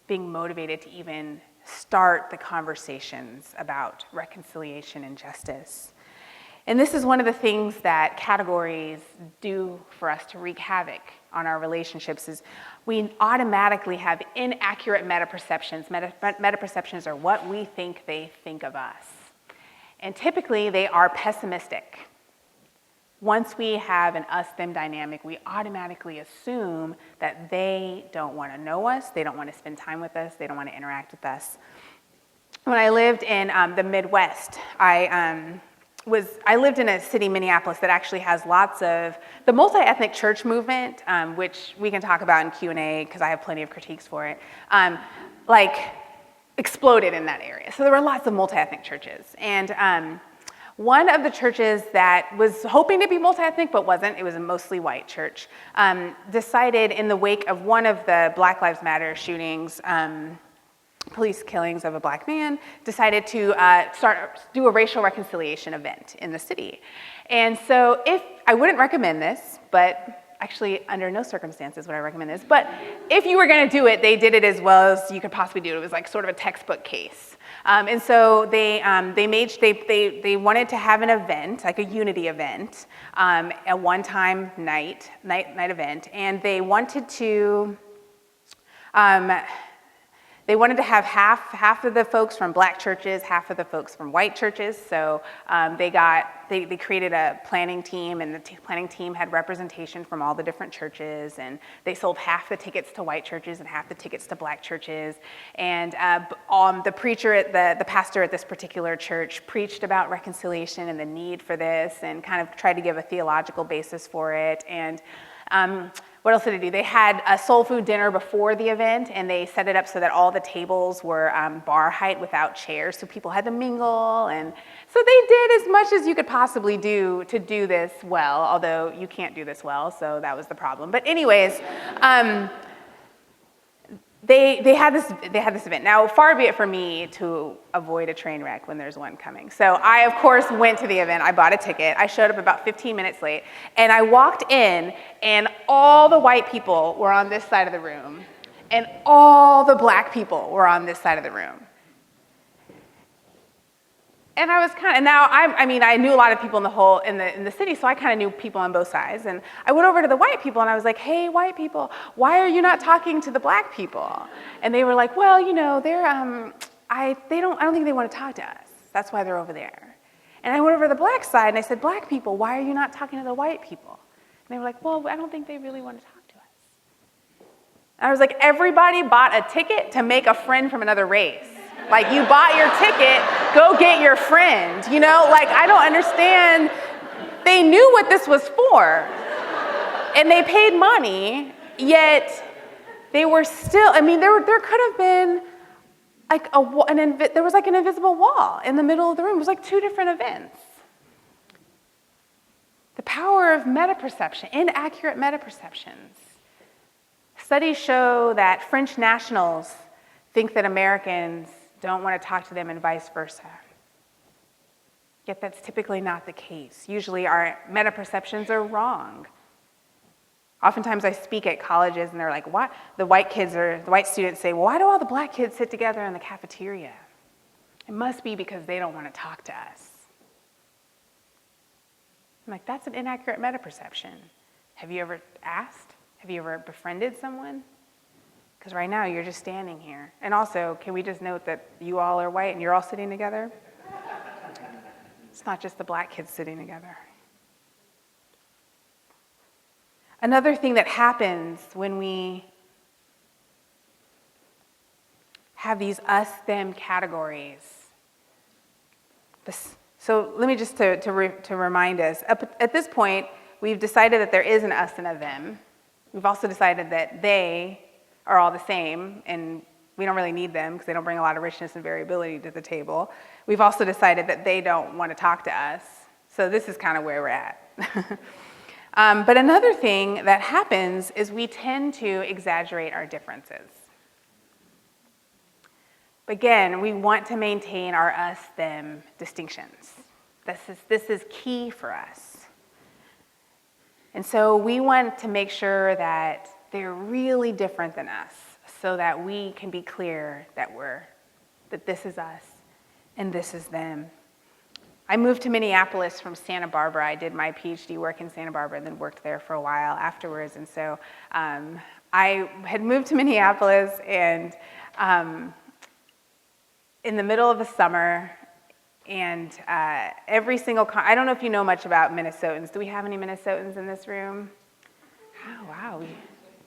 being motivated to even start the conversations about reconciliation and justice. And this is one of the things that categories do for us to wreak havoc on our relationships is we automatically have inaccurate meta-perceptions. Meta-perceptions are what we think they think of us. And typically they are pessimistic. Once we have an us-them dynamic, we automatically assume that they don't want to know us, they don't want to spend time with us, they don't want to interact with us. When I lived in the Midwest, I lived in a city, Minneapolis, that actually has lots of, the multi-ethnic church movement, which we can talk about in Q&A because I have plenty of critiques for it, exploded in that area. So there were lots of multi-ethnic churches. And one of the churches that was hoping to be multi-ethnic but wasn't, it was a mostly white church, decided in the wake of one of the Black Lives Matter shootings, police killings of a black man, decided to do a racial reconciliation event in the city. And so I wouldn't recommend this, but actually under no circumstances would I recommend this, but if you were gonna do it, they did it as well as you could possibly do it. It was like sort of a textbook case. And so they wanted to have an event, like a unity event, a one-time night event, and they wanted to have half of the folks from black churches, half of the folks from white churches. So they created a planning team, and the planning team had representation from all the different churches, and they sold half the tickets to white churches and half the tickets to black churches. And the pastor at this particular church preached about reconciliation and the need for this, and kind of tried to give a theological basis for it. And what else did they do? They had a soul food dinner before the event, and they set it up so that all the tables were bar height without chairs, so people had to mingle. And so they did as much as you could possibly do to do this well, although you can't do this well, so that was the problem. But anyways, they had this event. Now, far be it for me to avoid a train wreck when there's one coming. So I, of course, went to the event. I bought a ticket. I showed up about 15 minutes late. And I walked in, and all the white people were on this side of the room. And all the black people were on this side of the room. And I was I knew a lot of people in the city, so I kind of knew people on both sides. And I went over to the white people, and I was like, "Hey, white people, why are you not talking to the black people?" And they were like, "Well, they're I don't think they want to talk to us. That's why they're over there." And I went over to the black side, and I said, "Black people, why are you not talking to the white people?" And they were like, "Well, I don't think they really want to talk to us." And I was like, "Everybody bought a ticket to make a friend from another race. Like, you bought your ticket, go get your friend, I don't understand." They knew what this was for, and they paid money, yet they were still, there could have been there was an invisible wall in the middle of the room. It was like two different events. The power of meta-perception, inaccurate meta-perceptions. Studies show that French nationals think that Americans don't want to talk to them and vice versa. Yet that's typically not the case. Usually our meta-perceptions are wrong. Oftentimes I speak at colleges and they're like, "What?" The white students say, "Well, why do all the black kids sit together in the cafeteria?" It must be because they don't want to talk to us. I'm like, that's an inaccurate meta-perception. Have you ever asked? Have you ever befriended someone? Because right now, you're just standing here. And also, can we just note that you all are white and you're all sitting together? It's not just the black kids sitting together. Another thing that happens when we have these us-them categories. So let me just to remind us, at this point, we've decided that there is an us and a them. We've also decided that they are all the same, and we don't really need them because they don't bring a lot of richness and variability to the table. We've also decided that they don't want to talk to us. So this is kind of where we're at. But another thing that happens is we tend to exaggerate our differences. Again, we want to maintain our us-them distinctions. This is key for us. And so we want to make sure that they're really different than us so that we can be clear that this is us and this is them. I moved to Minneapolis from Santa Barbara. I did my PhD work in Santa Barbara and then worked there for a while afterwards. And so I had moved to Minneapolis, and in the middle of the summer, and every single, I don't know if you know much about Minnesotans. Do we have any Minnesotans in this room? Oh, wow.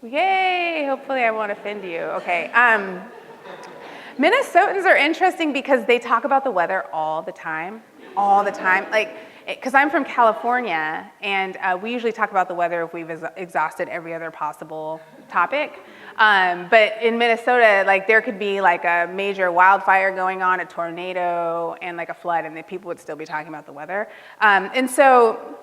Yay, hopefully I won't offend you. Okay. Minnesotans are interesting because they talk about the weather all the time. Like, because I'm from California, and we usually talk about the weather if we've exhausted every other possible topic. But in Minnesota, like, there could be like a major wildfire going on, a tornado, and like a flood, and the people would still be talking about the weather. And so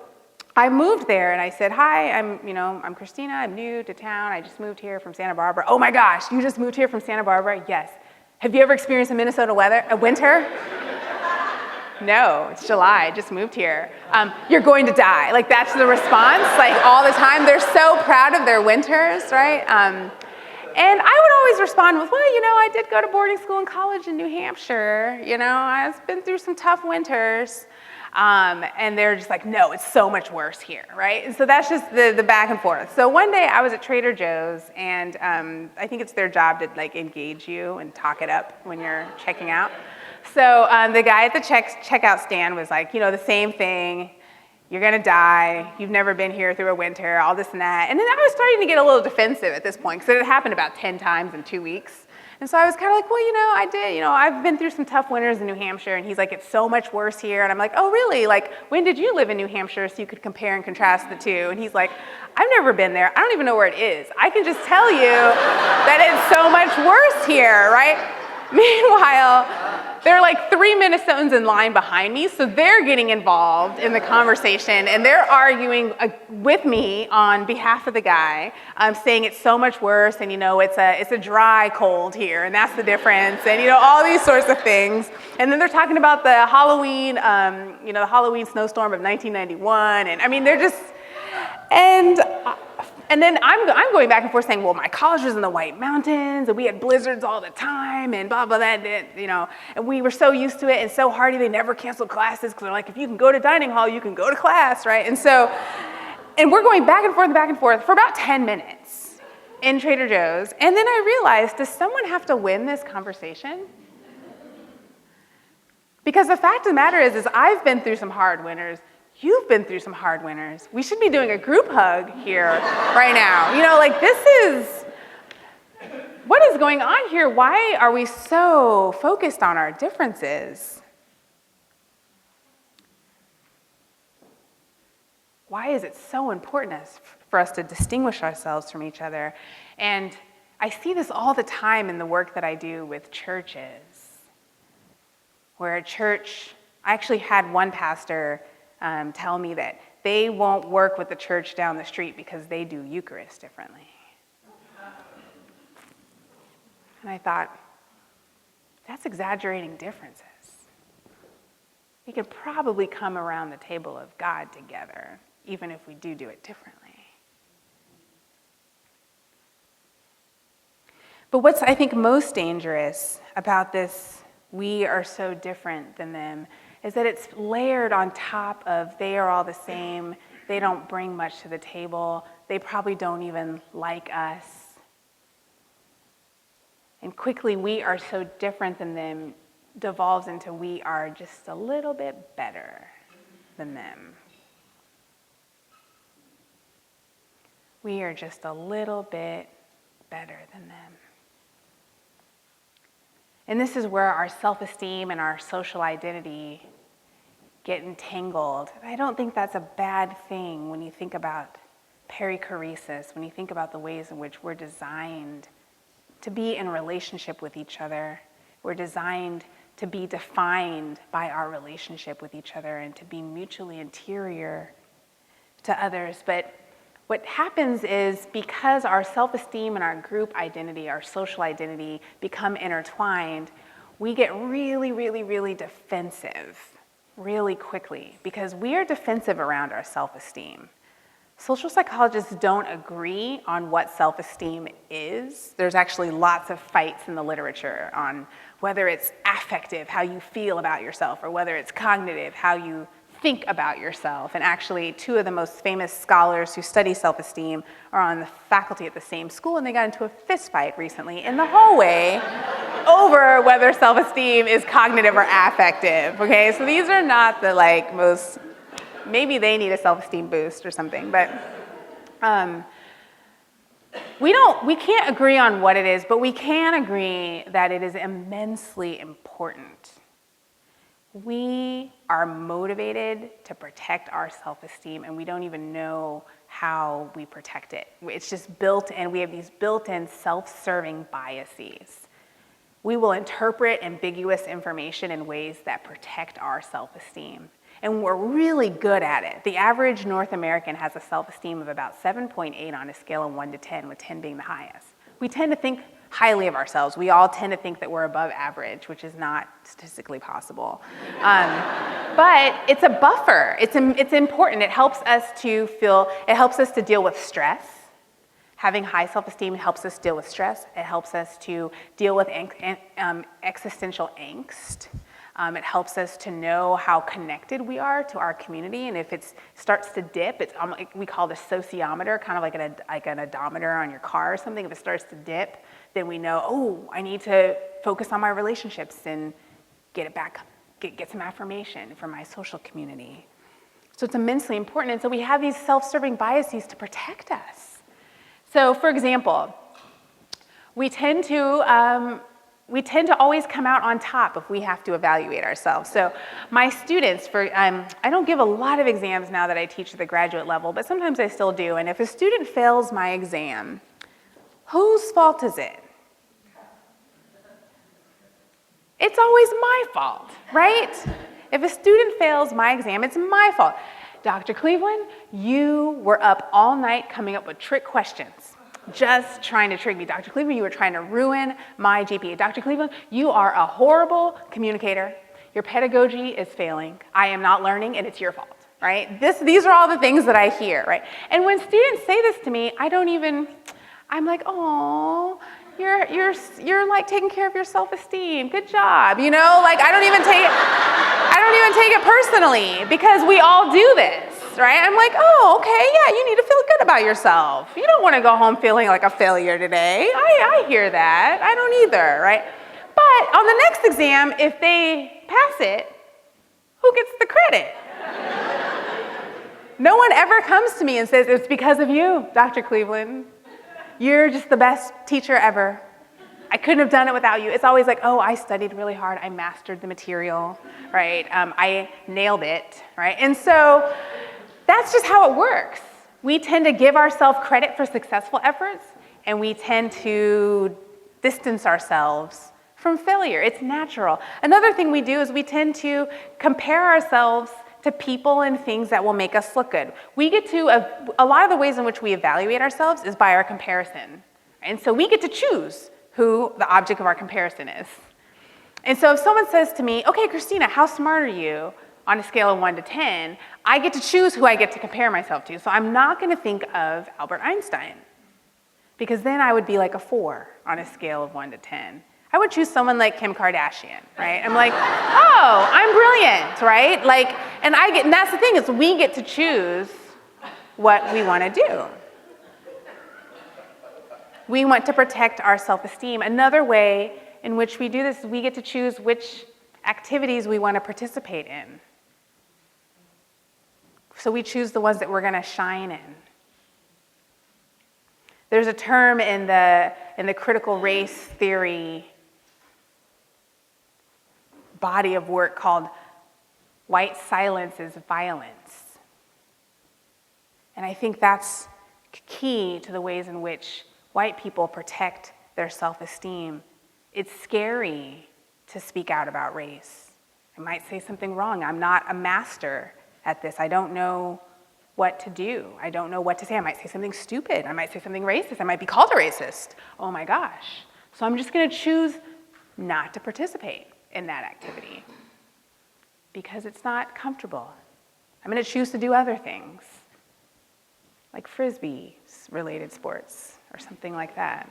I moved there, and I said, "Hi, I'm Christina. I'm new to town. I just moved here from Santa Barbara." "Oh my gosh, you just moved here from Santa Barbara?" "Yes." "Have you ever experienced a Minnesota winter?" "No, it's July, I just moved here." "You're going to die." Like, that's the response, like, all the time. They're so proud of their winters, right? And I would always respond with, "Well, I did go to boarding school and college in New Hampshire. I've been through some tough winters." And they're just like, "No, it's so much worse here," right? And so that's just the back and forth. So one day I was at Trader Joe's, and I think it's their job to like engage you and talk it up when you're checking out. So the guy at the checkout stand was like, the same thing. "You're gonna die. You've never been here through a winter, all this and that." And then I was starting to get a little defensive at this point because it had happened about 10 times in 2 weeks. And so I was kind of like, "Well, I did. I've been through some tough winters in New Hampshire." And he's like, "It's so much worse here." And I'm like, "Oh, really? Like, when did you live in New Hampshire so you could compare and contrast the two?" And he's like, "I've never been there. I don't even know where it is. I can just tell you that it's so much worse here," right? Meanwhile, there are like 3 Minnesotans in line behind me, so they're getting involved in the conversation, and they're arguing with me on behalf of the guy, saying it's so much worse, and it's a dry cold here, and that's the difference, and all these sorts of things. And then they're talking about the Halloween, the Halloween snowstorm of 1991, and I mean they're just, and then I'm going back and forth saying, "Well, my college was in the White Mountains, and we had blizzards all the time, and blah, blah, that, and we were so used to it, and so hardy, they never canceled classes, because they're like, if you can go to dining hall, you can go to class," right? And we're going back and forth for about 10 minutes in Trader Joe's, and then I realized, does someone have to win this conversation? Because the fact of the matter is I've been through some hard winters. You've been through some hard winters. We should be doing a group hug here right now. What is going on here? Why are we so focused on our differences? Why is it so important for us to distinguish ourselves from each other? And I see this all the time in the work that I do with churches, where a church, I actually had one pastor tell me that they won't work with the church down the street because they do Eucharist differently. And I thought, that's exaggerating differences. We could probably come around the table of God together, even if we do it differently. But what's, I think, most dangerous about this, we are so different than them, is that it's layered on top of they are all the same, they don't bring much to the table, they probably don't even like us. And quickly, we are so different than them devolves into we are just a little bit better than them. We are just a little bit better than them. And this is where our self-esteem and our social identity get entangled. I don't think that's a bad thing when you think about perichoresis, when you think about the ways in which we're designed to be in relationship with each other. We're designed to be defined by our relationship with each other and to be mutually interior to others. But what happens is because our self-esteem and our group identity, our social identity become intertwined, we get really, really, really defensive really quickly because we are defensive around our self-esteem. Social psychologists don't agree on what self-esteem is. There's actually lots of fights in the literature on whether it's affective, how you feel about yourself, or whether it's cognitive, how you think about yourself. And actually, two of the most famous scholars who study self-esteem are on the faculty at the same school, and they got into a fist fight recently in the hallway over whether self-esteem is cognitive or affective, okay? So these are not the most, maybe they need a self-esteem boost or something, but we can't agree on what it is, but we can agree that it is immensely important. We are motivated to protect our self-esteem, and we don't even know how we protect it. It's just built in. We have these built-in self-serving biases. We will interpret ambiguous information in ways that protect our self-esteem, and we're really good at it. The average North American has a self-esteem of about 7.8 on a scale of 1 to 10, with 10 being the highest. We tend to think highly of ourselves. We all tend to think that we're above average, which is not statistically possible. But it's a buffer. It's important. It helps us to deal with stress. Having high self-esteem helps us deal with stress. It helps us to deal with existential angst. It helps us to know how connected we are to our community, and if it starts to dip, we call it a sociometer, kind of like an odometer on your car or something. If it starts to dip, then we know, oh, I need to focus on my relationships and get it back, get some affirmation from my social community. So it's immensely important, and so we have these self-serving biases to protect us. So, for example, we tend to always come out on top if we have to evaluate ourselves. So my students, I don't give a lot of exams now that I teach at the graduate level, but sometimes I still do. And if a student fails my exam, whose fault is it? It's always my fault, right? If a student fails my exam, it's my fault. Dr. Cleveland, you were up all night coming up with trick questions. Just trying to trick me. Dr. Cleveland, you were trying to ruin my GPA. Dr. Cleveland, you are a horrible communicator. Your pedagogy is failing. I am not learning, and it's your fault, right? These are all the things that I hear, right? And when students say this to me, I'm like, oh, you're like taking care of your self-esteem. Good job, I don't even take it personally because we all do this. Right? I'm like, oh, okay, yeah, you need to feel good about yourself. You don't want to go home feeling like a failure today. I hear that. I don't either, right? But on the next exam, if they pass it, who gets the credit? No one ever comes to me and says, it's because of you, Dr. Cleveland. You're just the best teacher ever. I couldn't have done it without you. It's always like, oh, I studied really hard. I mastered the material, right? I nailed it, right? And so that's just how it works. We tend to give ourselves credit for successful efforts, and we tend to distance ourselves from failure. It's natural. Another thing we do is we tend to compare ourselves to people and things that will make us look good. We get to, a lot of the ways in which we evaluate ourselves is by our comparison. And so we get to choose who the object of our comparison is. And so if someone says to me, okay, Christina, how smart are you? On a scale of 1 to 10, I get to choose who I get to compare myself to. So I'm not going to think of Albert Einstein, because then I would be like a 4 on a scale of 1 to 10. I would choose someone like Kim Kardashian, right? I'm like, oh, I'm brilliant, right? And that's the thing, is we get to choose what we want to do. We want to protect our self-esteem. Another way in which we do this is we get to choose which activities we want to participate in. So we choose the ones that we're going to shine in. There's a term in the critical race theory body of work called White Silence is Violence. And I think that's key to the ways in which white people protect their self-esteem. It's scary to speak out about race. I might say something wrong. I'm not a master at this. I don't know what to do. I don't know what to say. I might say something stupid. I might say something racist. I might be called a racist. Oh my gosh. So I'm just going to choose not to participate in that activity because it's not comfortable. I'm going to choose to do other things, like Frisbee-related sports or something like that.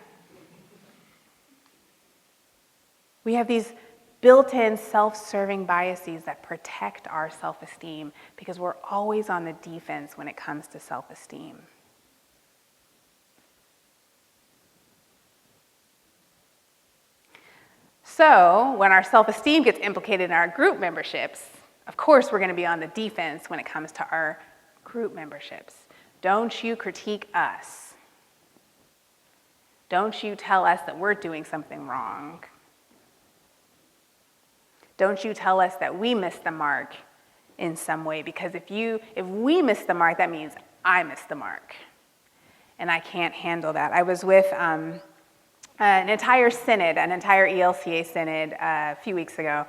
We have these built-in self-serving biases that protect our self-esteem because we're always on the defense when it comes to self-esteem. So when our self-esteem gets implicated in our group memberships, of course we're going to be on the defense when it comes to our group memberships. Don't you critique us. Don't you tell us that we're doing something wrong. Don't you tell us that we missed the mark in some way, because if we miss the mark, that means I missed the mark. And I can't handle that. I was with an entire synod, an entire ELCA synod a few weeks ago.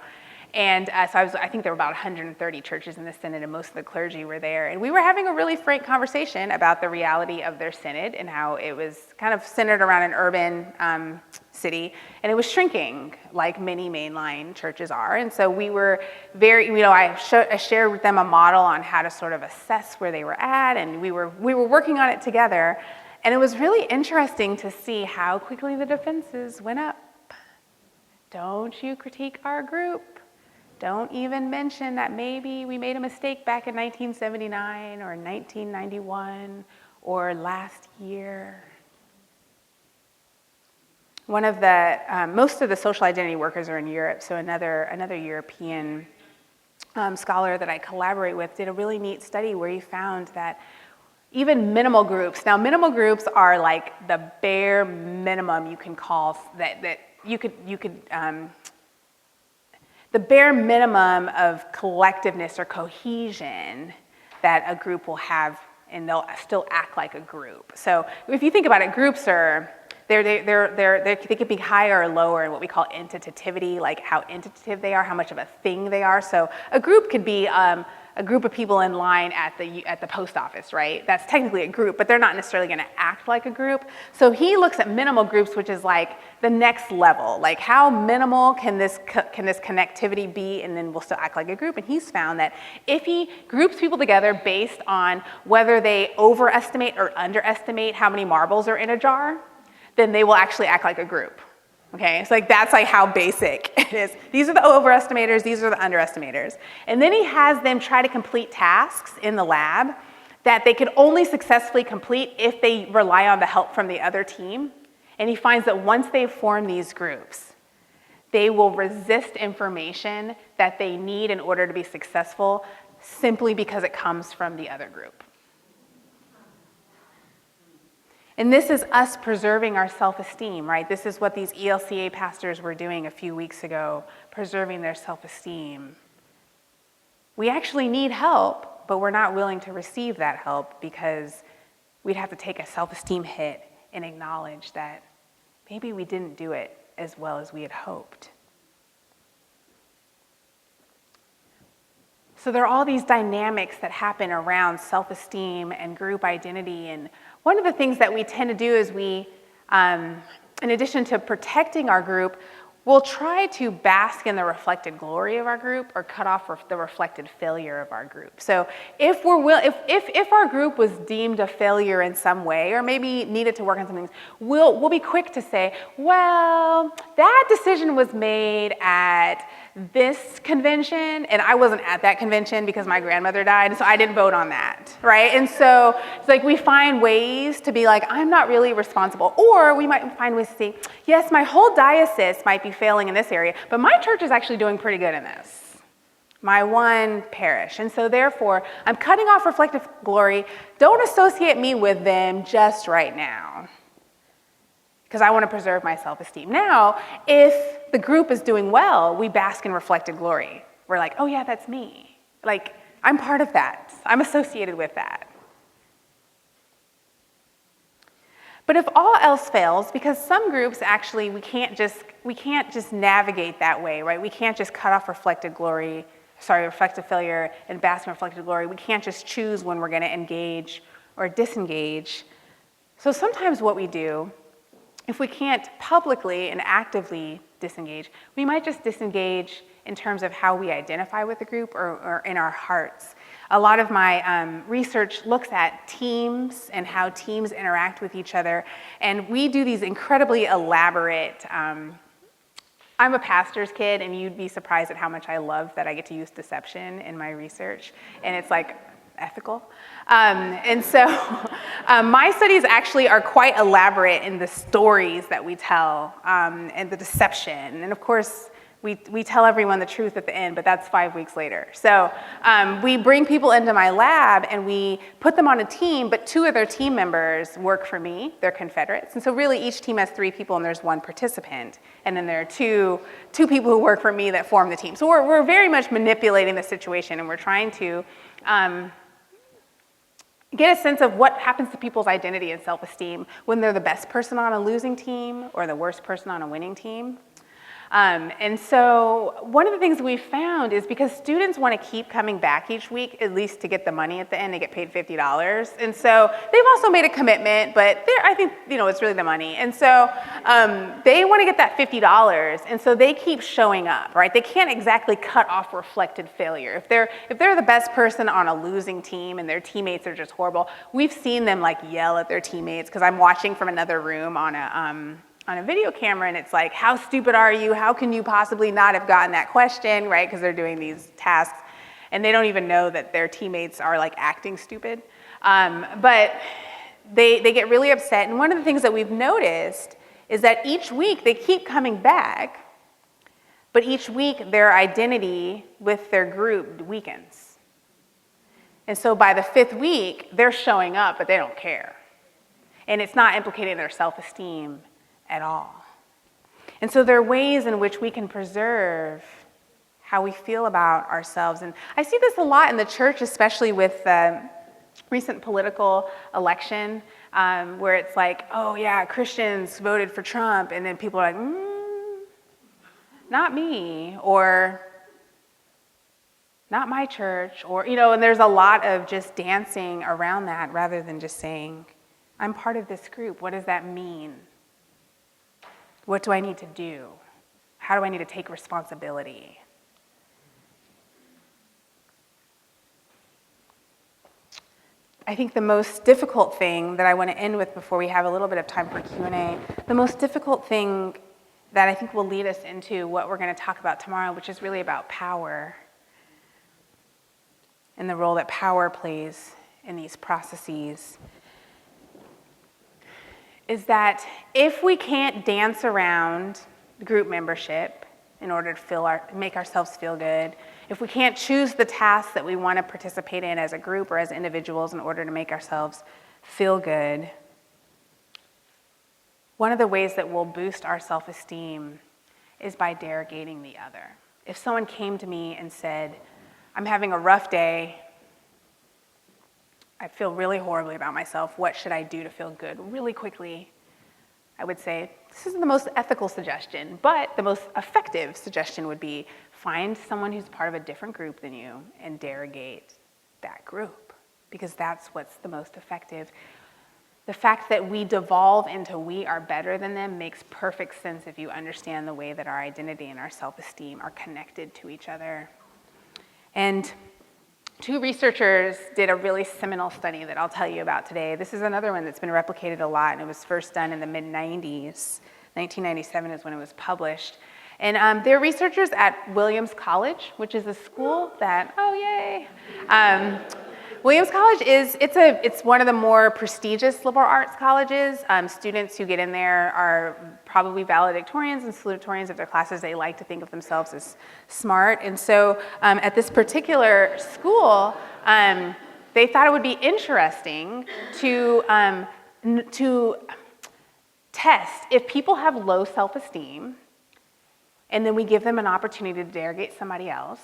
And so I think there were about 130 churches in the synod, and most of the clergy were there. And we were having a really frank conversation about the reality of their synod and how it was kind of centered around an urban city, and it was shrinking like many mainline churches are. And so we were very, I shared with them a model on how to sort of assess where they were at, and we were working on it together. And it was really interesting to see how quickly the defenses went up. Don't you critique our group. Don't even mention that maybe we made a mistake back in 1979 or 1991 or last year. Most of the social identity workers are in Europe, so another European scholar that I collaborate with did a really neat study where he found that even minimal groups, now minimal groups are like the bare minimum you can call, the bare minimum of collectiveness or cohesion that a group will have, and they'll still act like a group. So if you think about it, groups are, they could be higher or lower in what we call entitativity, like how entitative they are, how much of a thing they are. So a group could be a group of people in line at the post office, right? That's technically a group, but they're not necessarily going to act like a group. So he looks at minimal groups, which is like the next level, like how minimal can this connectivity be, and then we'll still act like a group. And he's found that if he groups people together based on whether they overestimate or underestimate how many marbles are in a jar, then they will actually act like a group. Okay, so that's how basic it is. These are the overestimators, these are the underestimators. And then he has them try to complete tasks in the lab that they could only successfully complete if they rely on the help from the other team. And he finds that once they form these groups, they will resist information that they need in order to be successful simply because it comes from the other group. And this is us preserving our self-esteem, right? This is what these ELCA pastors were doing a few weeks ago, preserving their self-esteem. We actually need help, but we're not willing to receive that help because we'd have to take a self-esteem hit and acknowledge that maybe we didn't do it as well as we had hoped. So there are all these dynamics that happen around self-esteem and group identity. And one of the things that we tend to do is we, in addition to protecting our group, we'll try to bask in the reflected glory of our group or cut off the reflected failure of our group. So if our group was deemed a failure in some way, or maybe needed to work on some things, we'll be quick to say, well, that decision was made at this convention, and I wasn't at that convention because my grandmother died, so I didn't vote on that, right? And so it's like we find ways to be like, I'm not really responsible. Or we might find ways to say, yes, my whole diocese might be failing in this area, but my church is actually doing pretty good in this. My one parish. And so therefore, I'm cutting off reflective glory. Don't associate me with them just right now, because I want to preserve my self-esteem. Now, if the group is doing well, we bask in reflected glory. We're like, oh yeah, that's me. Like, I'm part of that. I'm associated with that. But if all else fails, because some groups actually, we can't just navigate that way, right? We can't just cut off reflected failure and bask in reflected glory. We can't just choose when we're going to engage or disengage. So sometimes what we do, if we can't publicly and actively disengage, we might just disengage in terms of how we identify with the group or in our hearts. A lot of my research looks at teams and how teams interact with each other. And we do these incredibly elaborate, I'm a pastor's kid, and you'd be surprised at how much I love that I get to use deception in my research. And it's like ethical. And so my studies actually are quite elaborate in the stories that we tell and the deception. And of course, we tell everyone the truth at the end, but that's 5 weeks later. So we bring people into my lab and we put them on a team, but 2 of their team members work for me. They're Confederates. And so really each team has 3 people and there's 1 participant. And then there are two people who work for me that form the team. So we're very much manipulating the situation, and we're trying to get a sense of what happens to people's identity and self-esteem when they're the best person on a losing team or the worst person on a winning team. And so one of the things we found is because students want to keep coming back each week, at least to get the money at the end, they get paid $50. And so they've also made a commitment, but I think, it's really the money. And so they want to get that $50, and so they keep showing up, right? They can't exactly cut off reflected failure. If they're the best person on a losing team and their teammates are just horrible, we've seen them like yell at their teammates, because I'm watching from another room on a video camera, and it's like, how stupid are you? How can you possibly not have gotten that question, right? Because they're doing these tasks, and they don't even know that their teammates are like acting stupid. But they get really upset, and one of the things that we've noticed is that each week they keep coming back, but each week their identity with their group weakens. And so by the 5th week, they're showing up, but they don't care. And it's not implicating their self-esteem at all. And so there are ways in which we can preserve how we feel about ourselves. And I see this a lot in the church, especially with the recent political election, where it's like, oh yeah, Christians voted for Trump, and then people are like, not me, or not my church, or, and there's a lot of just dancing around that rather than just saying, I'm part of this group. What does that mean? What do I need to do? How do I need to take responsibility? I think the most difficult thing that I want to end with before we have a little bit of time for Q&A, the most difficult thing that I think will lead us into what we're going to talk about tomorrow, which is really about power and the role that power plays in these processes, is that if we can't dance around group membership in order to make ourselves feel good, if we can't choose the tasks that we want to participate in as a group or as individuals in order to make ourselves feel good, one of the ways that we'll boost our self-esteem is by derogating the other. If someone came to me and said, I'm having a rough day, I feel really horribly about myself, what should I do to feel good? Really quickly, I would say, this isn't the most ethical suggestion, but the most effective suggestion would be find someone who's part of a different group than you and derogate that group, because that's what's the most effective. The fact that we devolve into we are better than them makes perfect sense if you understand the way that our identity and our self-esteem are connected to each other. And 2 researchers did a really seminal study that I'll tell you about today. This is another one that's been replicated a lot, and it was first done in the mid-90s. 1997 is when it was published. And they're researchers at Williams College, which is a school that, oh yay! Williams College it's one of the more prestigious liberal arts colleges. Students who get in there are probably valedictorians and salutatorians of their classes. They like to think of themselves as smart. And so at this particular school, they thought it would be interesting to test if people have low self-esteem, and then we give them an opportunity to derogate somebody else.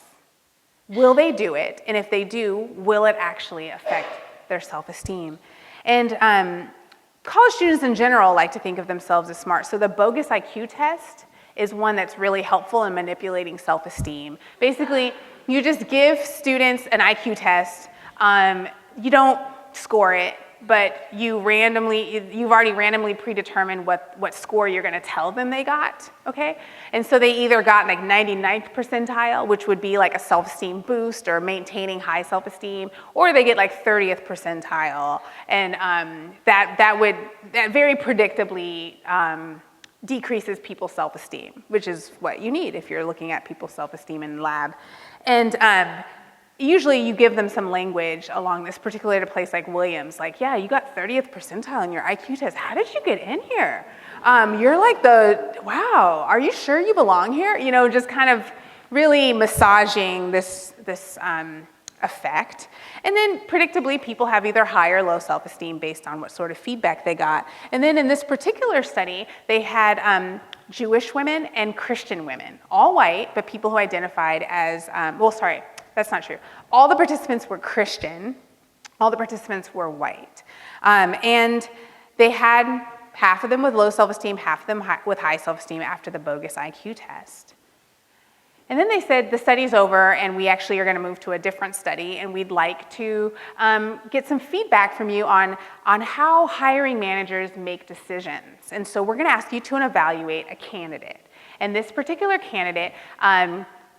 Will they do it? And if they do, will it actually affect their self-esteem? And college students in general like to think of themselves as smart. So the bogus IQ test is one that's really helpful in manipulating self-esteem. Basically, you just give students an IQ test. You don't score it, but you've already randomly predetermined what score you're going to tell them they got, okay? And so they either got like 99th percentile, which would be like a self-esteem boost or maintaining high self-esteem, or they get like 30th percentile, and that very predictably decreases people's self-esteem, which is what you need if you're looking at people's self-esteem in the lab. And usually you give them some language along this, particularly at a place like Williams, like, yeah, you got 30th percentile in your IQ test. How did you get in here? You're like wow, are you sure you belong here? You know, just kind of really massaging this effect. And then predictably, people have either high or low self-esteem based on what sort of feedback they got. And then in this particular study, they had Jewish women and Christian women, all white, but people who identified as, that's not true. All the participants were Christian. All the participants were white. And they had half of them with low self-esteem, half of them with high self-esteem after the bogus IQ test. And then they said, the study's over, and we actually are going to move to a different study, and we'd like to get some feedback from you on how hiring managers make decisions. And so we're going to ask you to evaluate a candidate. And this particular candidate,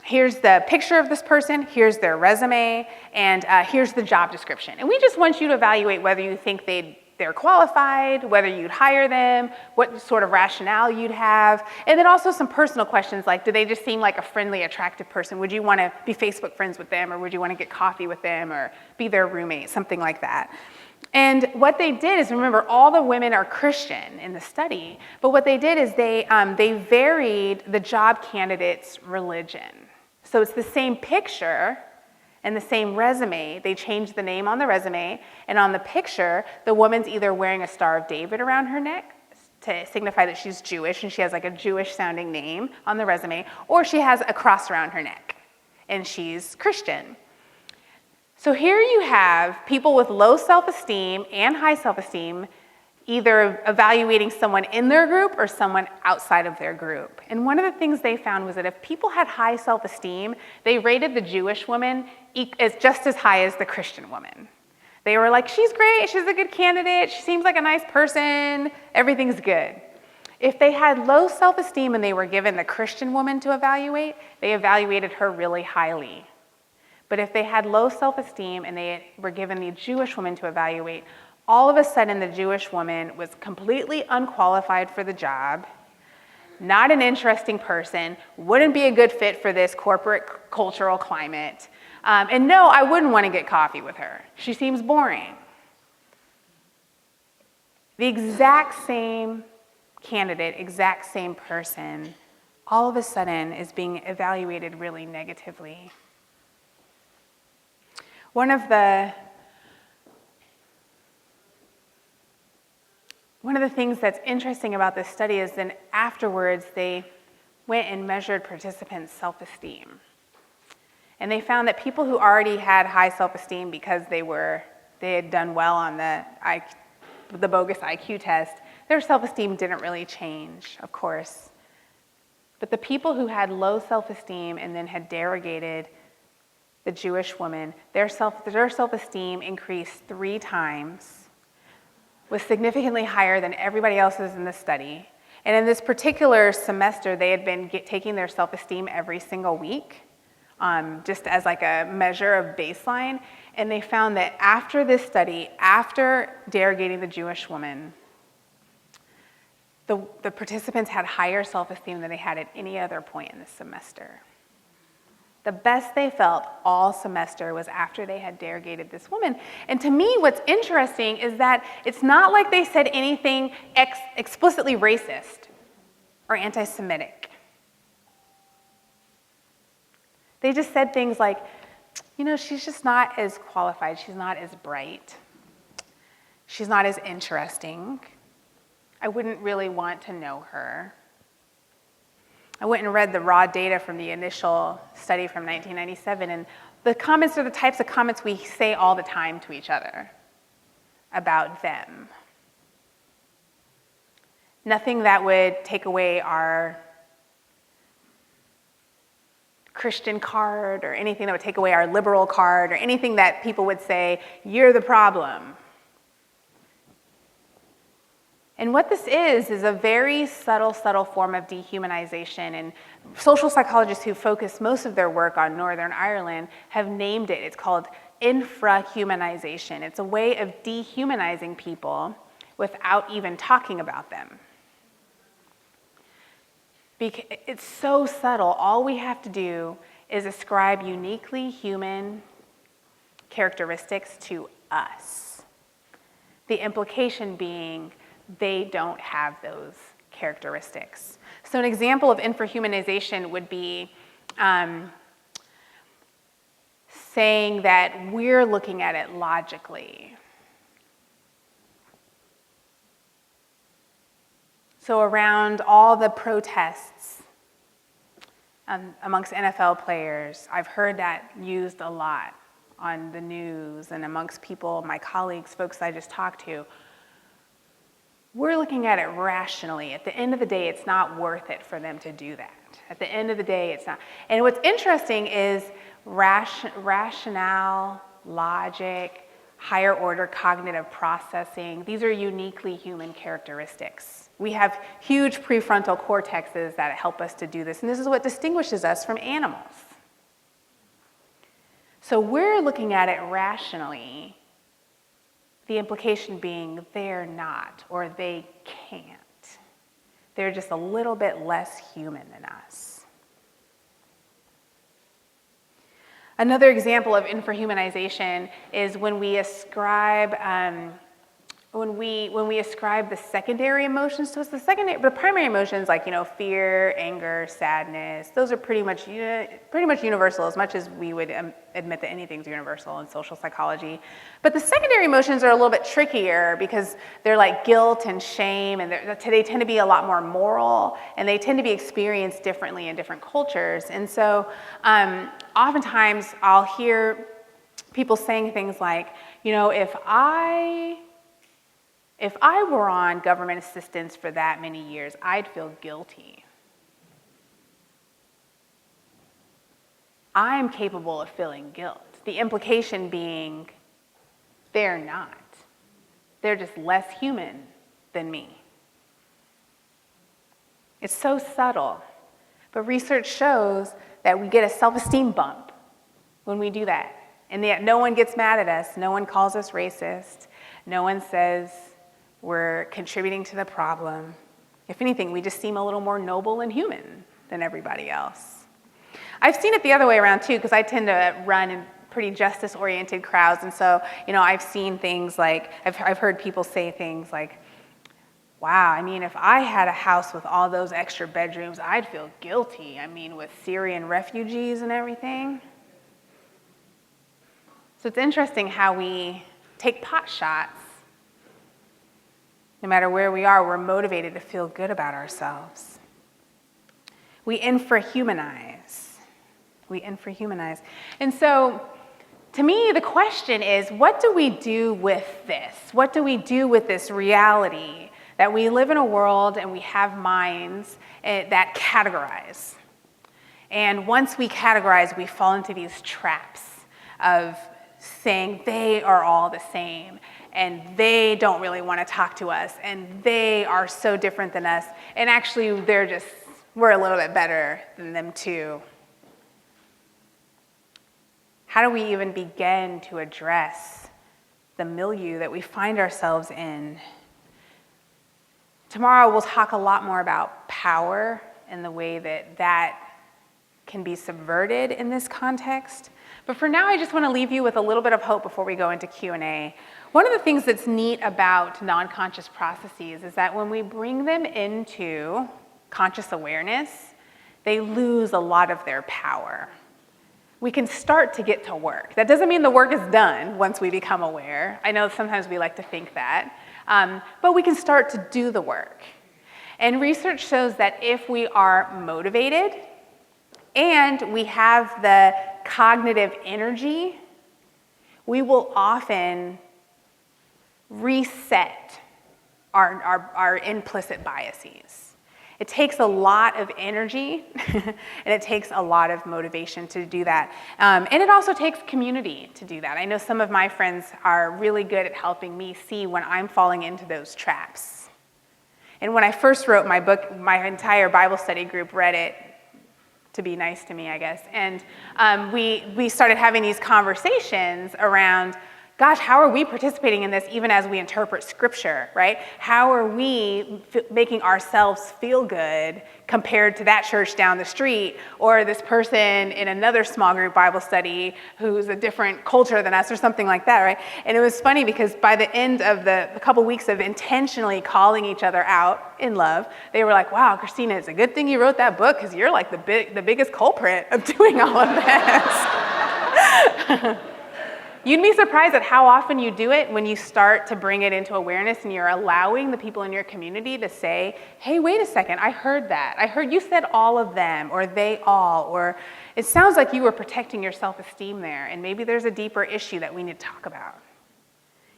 here's the picture of this person, here's their resume, and here's the job description. And we just want you to evaluate whether you think they're qualified, whether you'd hire them, what sort of rationale you'd have, and then also some personal questions like, do they just seem like a friendly, attractive person? Would you want to be Facebook friends with them, or would you want to get coffee with them, or be their roommate, something like that. And what they did is, remember, all the women are Christian in the study, but what they did is they varied the job candidate's religion. So it's the same picture and the same resume. They changed the name on the resume, and on the picture, the woman's either wearing a Star of David around her neck to signify that she's Jewish, and she has like a Jewish-sounding name on the resume, or she has a cross around her neck, and she's Christian. So here you have people with low self-esteem and high self-esteem either evaluating someone in their group or someone outside of their group. And one of the things they found was that if people had high self-esteem, they rated the Jewish woman as just as high as the Christian woman. They were like, she's great, she's a good candidate, she seems like a nice person, everything's good. If they had low self-esteem and they were given the Christian woman to evaluate, they evaluated her really highly. But if they had low self-esteem and they were given the Jewish woman to evaluate, all of a sudden the Jewish woman was completely unqualified for the job, not an interesting person, wouldn't be a good fit for this corporate cultural climate. And no, I wouldn't want to get coffee with her. She seems boring. The exact same candidate, exact same person, all of a sudden is being evaluated really negatively. One of the things that's interesting about this study is then afterwards they went and measured participants' self-esteem. And they found that people who already had high self-esteem because they had done well on the bogus IQ test, their self-esteem didn't really change, of course. But the people who had low self-esteem and then had derogated the Jewish woman, their self-esteem increased 3 times, was significantly higher than everybody else's in the study. And in this particular semester, they had been taking their self-esteem every single week, just as like a measure of baseline. And they found that after this study, after derogating the Jewish woman, the participants had higher self-esteem than they had at any other point in the semester. The best they felt all semester was after they had derogated this woman. And to me, what's interesting is that it's not like they said anything explicitly racist or anti-Semitic. They just said things like, you know, she's just not as qualified, she's not as bright, she's not as interesting, I wouldn't really want to know her. I went and read the raw data from the initial study from 1997, and the comments are the types of comments we say all the time to each other about them. Nothing that would take away our Christian card or anything that would take away our liberal card or anything that people would say, you're the problem. And what this is a very subtle form of dehumanization. And social psychologists who focus most of their work on Northern Ireland have named it. It's called infrahumanization. It's a way of dehumanizing people without even talking about them. It's so subtle. All we have to do is ascribe uniquely human characteristics to us. The implication being they don't have those characteristics. So an example of infrahumanization would be saying that we're looking at it logically. So around all the protests amongst NFL players, I've heard that used a lot on the news and amongst people, my colleagues, folks I just talked to. We're looking at it rationally. At the end of the day, it's not worth it for them to do that. At the end of the day, it's not. And what's interesting is rationale, logic, higher order cognitive processing. These are uniquely human characteristics. We have huge prefrontal cortexes that help us to do this, and this is what distinguishes us from animals. So we're looking at it rationally, the implication being they're not, or they can't. They're just a little bit less human than us. Another example of infrahumanization is when we ascribe when we ascribe the secondary emotions to us. The primary emotions like fear, anger, sadness. Those are pretty much universal, as much as we would admit that anything's universal in social psychology. But the secondary emotions are a little bit trickier because they're like guilt and shame, and they tend to be a lot more moral, and they tend to be experienced differently in different cultures. And so, oftentimes I'll hear people saying things like, if I were on government assistance for that many years, I'd feel guilty. I'm capable of feeling guilt. The implication being they're not. They're just less human than me. It's so subtle. But research shows that we get a self-esteem bump when we do that. And yet no one gets mad at us. No one calls us racist. No one says we're contributing to the problem. If anything, we just seem a little more noble and human than everybody else. I've seen it the other way around too, because I tend to run in pretty justice-oriented crowds, and so I've seen things like I've heard people say things like, "Wow, if I had a house with all those extra bedrooms, I'd feel guilty. With Syrian refugees and everything." So it's interesting how we take pot shots. No matter where we are, we're motivated to feel good about ourselves. We infrahumanize. And so, to me, the question is, what do we do with this? What do we do with this reality that we live in a world and we have minds that categorize? And once we categorize, we fall into these traps of saying they are all the same, and they don't really want to talk to us, and they are so different than us, and actually we're a little bit better than them too. How do we even begin to address the milieu that we find ourselves in? Tomorrow we'll talk a lot more about power and the way that can be subverted in this context. But for now, I just want to leave you with a little bit of hope before we go into Q&A. One of the things that's neat about non-conscious processes is that when we bring them into conscious awareness, they lose a lot of their power. We can start to get to work. That doesn't mean the work is done once we become aware. I know sometimes we like to think that. But we can start to do the work. And research shows that if we are motivated and we have the cognitive energy, we will often reset our implicit biases. It takes a lot of energy and it takes a lot of motivation to do that. And it also takes community to do that. I know some of my friends are really good at helping me see when I'm falling into those traps. And when I first wrote my book, my entire Bible study group read it to be nice to me, I guess. And we started having these conversations around, gosh, how are we participating in this even as we interpret Scripture, right? How are we making ourselves feel good compared to that church down the street or this person in another small group Bible study who's a different culture than us or something like that, right? And it was funny because by the end of the couple weeks of intentionally calling each other out in love, they were like, wow, Christina, it's a good thing you wrote that book because you're like the biggest culprit of doing all of this. You'd be surprised at how often you do it when you start to bring it into awareness and you're allowing the people in your community to say, hey, wait a second, I heard that. I heard you said all of them, or they all, or it sounds like you were protecting your self-esteem there, and maybe there's a deeper issue that we need to talk about.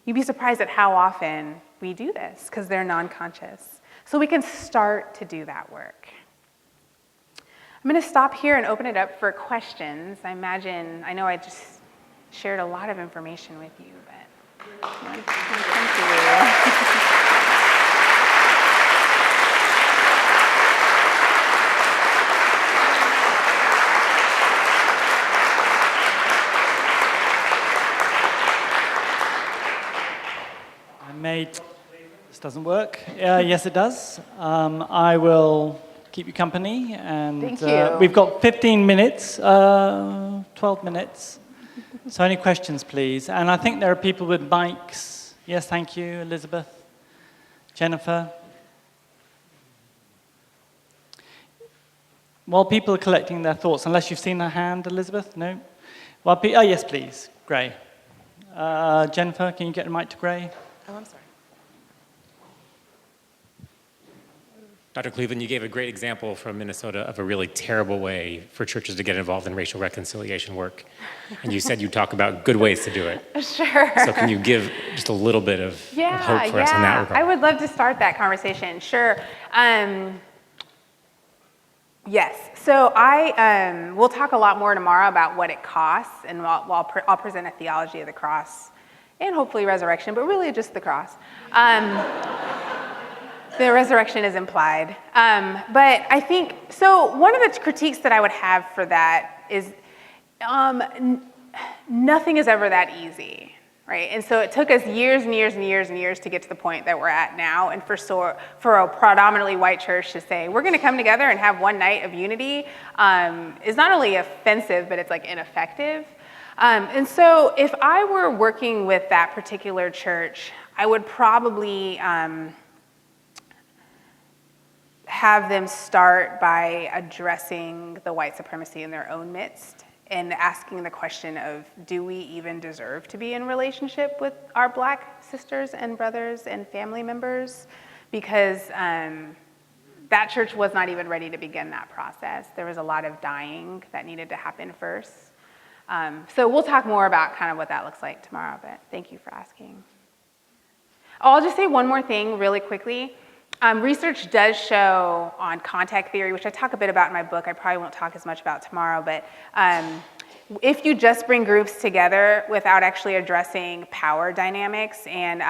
You'd be surprised at how often we do this because they're non-conscious. So we can start to do that work. I'm going to stop here and open it up for questions. I know I just shared a lot of information with you, but thank you. This doesn't work. Yes, it does. I will keep you company, and thank you. We've got 15 minutes, 12 minutes. So any questions, please? And I think there are people with mics. Yes, thank you, Elizabeth. Jennifer. While people are collecting their thoughts, unless you've seen a hand, Elizabeth? No? Yes, please. Gray. Jennifer, can you get a mic to Gray? Oh, I'm sorry. Dr. Cleveland, you gave a great example from Minnesota of a really terrible way for churches to get involved in racial reconciliation work. And you said you'd talk about good ways to do it. Sure. So can you give just a little bit of hope for us in that regard? I would love to start that conversation. Sure. Yes. So we'll talk a lot more tomorrow about what it costs, and I'll present a theology of the cross and hopefully resurrection, but really just the cross. The resurrection is implied. But I think, so one of the critiques that I would have for that is nothing is ever that easy, right? And so it took us years and years and years and years to get to the point that we're at now. And for a predominantly white church to say, we're going to come together and have one night of unity is not only offensive, but it's like ineffective. And so if I were working with that particular church, I would probably have them start by addressing the white supremacy in their own midst and asking the question of, do we even deserve to be in relationship with our Black sisters and brothers and family members? Because that church was not even ready to begin that process. There was a lot of dying that needed to happen first. So we'll talk more about kind of what that looks like tomorrow, but thank you for asking. I'll just say one more thing really quickly. Research does show on contact theory, which I talk a bit about in my book. I probably won't talk as much about tomorrow, but if you just bring groups together without actually addressing power dynamics and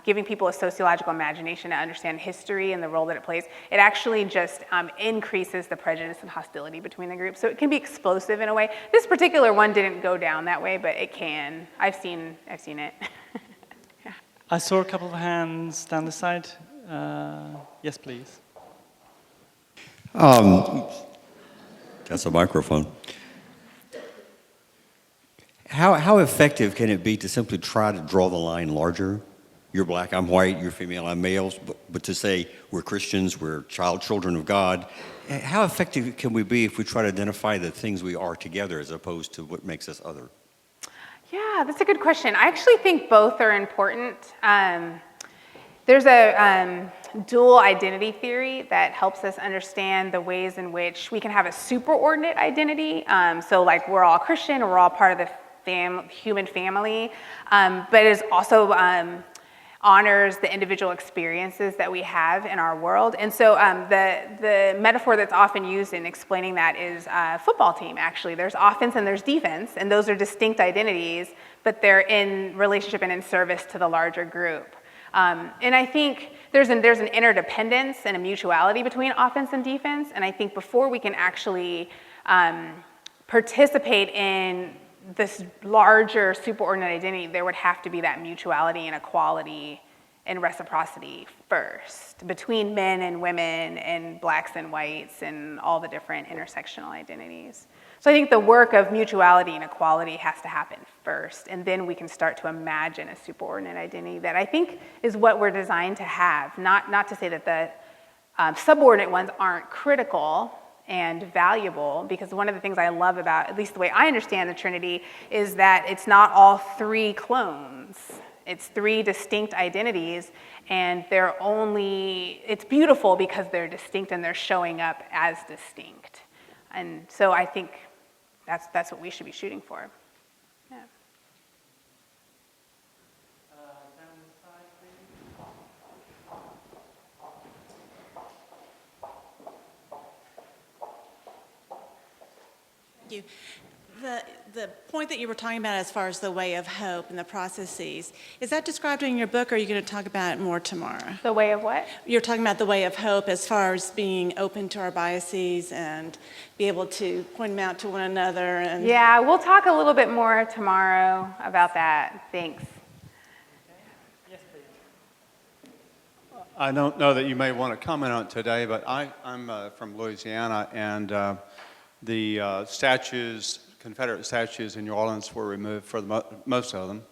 giving people a sociological imagination to understand history and the role that it plays, it actually just increases the prejudice and hostility between the groups. So it can be explosive in a way. This particular one didn't go down that way, but it can. I've seen it. Yeah. I saw a couple of hands down the side. Yes, please. That's a microphone. How effective can it be to simply try to draw the line larger? You're Black, I'm white, you're female, I'm male, but to say we're Christians, we're children of God. How effective can we be if we try to identify the things we are together as opposed to what makes us other? Yeah, that's a good question. I actually think both are important. There's a dual identity theory that helps us understand the ways in which we can have a superordinate identity. So like we're all Christian, or we're all part of the human family, but it also honors the individual experiences that we have in our world. And so the metaphor that's often used in explaining that is a football team, actually. There's offense and there's defense, and those are distinct identities, but they're in relationship and in service to the larger group. And I think there's an interdependence and a mutuality between offense and defense, and I think before we can actually participate in this larger superordinate identity, there would have to be that mutuality and equality and reciprocity first between men and women and blacks and whites and all the different intersectional identities. So I think the work of mutuality and equality has to happen first, and then we can start to imagine a superordinate identity that I think is what we're designed to have. Not to say that the subordinate ones aren't critical and valuable, because one of the things I love about, at least the way I understand the Trinity, is that it's not all three clones. It's three distinct identities, and it's beautiful because they're distinct and they're showing up as distinct. And so I think that's what we should be shooting for. Yeah. You. The point that you were talking about as far as the way of hope and the processes, is that described in your book, or are you going to talk about it more tomorrow? The way of what? You're talking about the way of hope as far as being open to our biases and be able to point them out to one another. And yeah, we'll talk a little bit more tomorrow about that. Thanks. Yes, please. I don't know that you may want to comment on it today, but I'm from Louisiana, and the statues, Confederate statues in New Orleans were removed for most of them.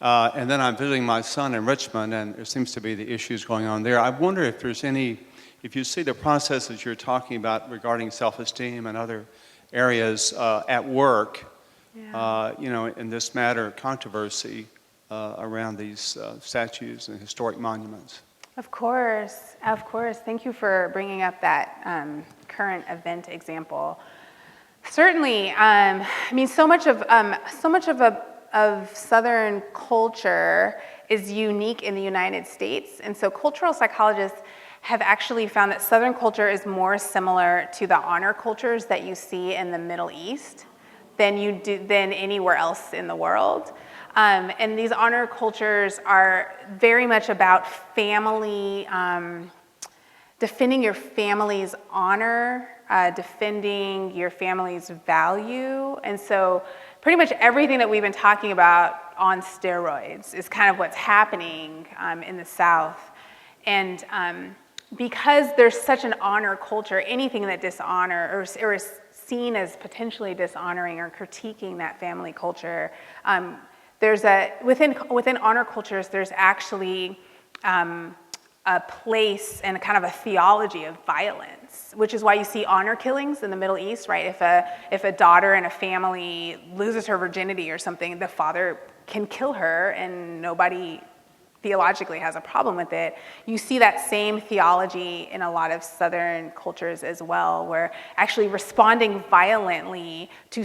And then I'm visiting my son in Richmond, and there seems to be the issues going on there. I wonder if there's if you see the processes you're talking about regarding self-esteem and other areas at work, in this matter of controversy around these statues and historic monuments. Of course. Thank you for bringing up that current event example. Certainly, so much of Southern culture is unique in the United States, and so cultural psychologists have actually found that Southern culture is more similar to the honor cultures that you see in the Middle East than anywhere else in the world. And these honor cultures are very much about family, defending your family's honor, defending your family's value. And so pretty much everything that we've been talking about on steroids is kind of what's happening in the South. And because there's such an honor culture, anything that dishonor or is seen as potentially dishonoring or critiquing that family culture, within honor cultures, there's actually a place and kind of a theology of violence, which is why you see honor killings in the Middle East, right? If a daughter in a family loses her virginity or something, the father can kill her and nobody theologically has a problem with it. You see that same theology in a lot of Southern cultures as well, where actually responding violently to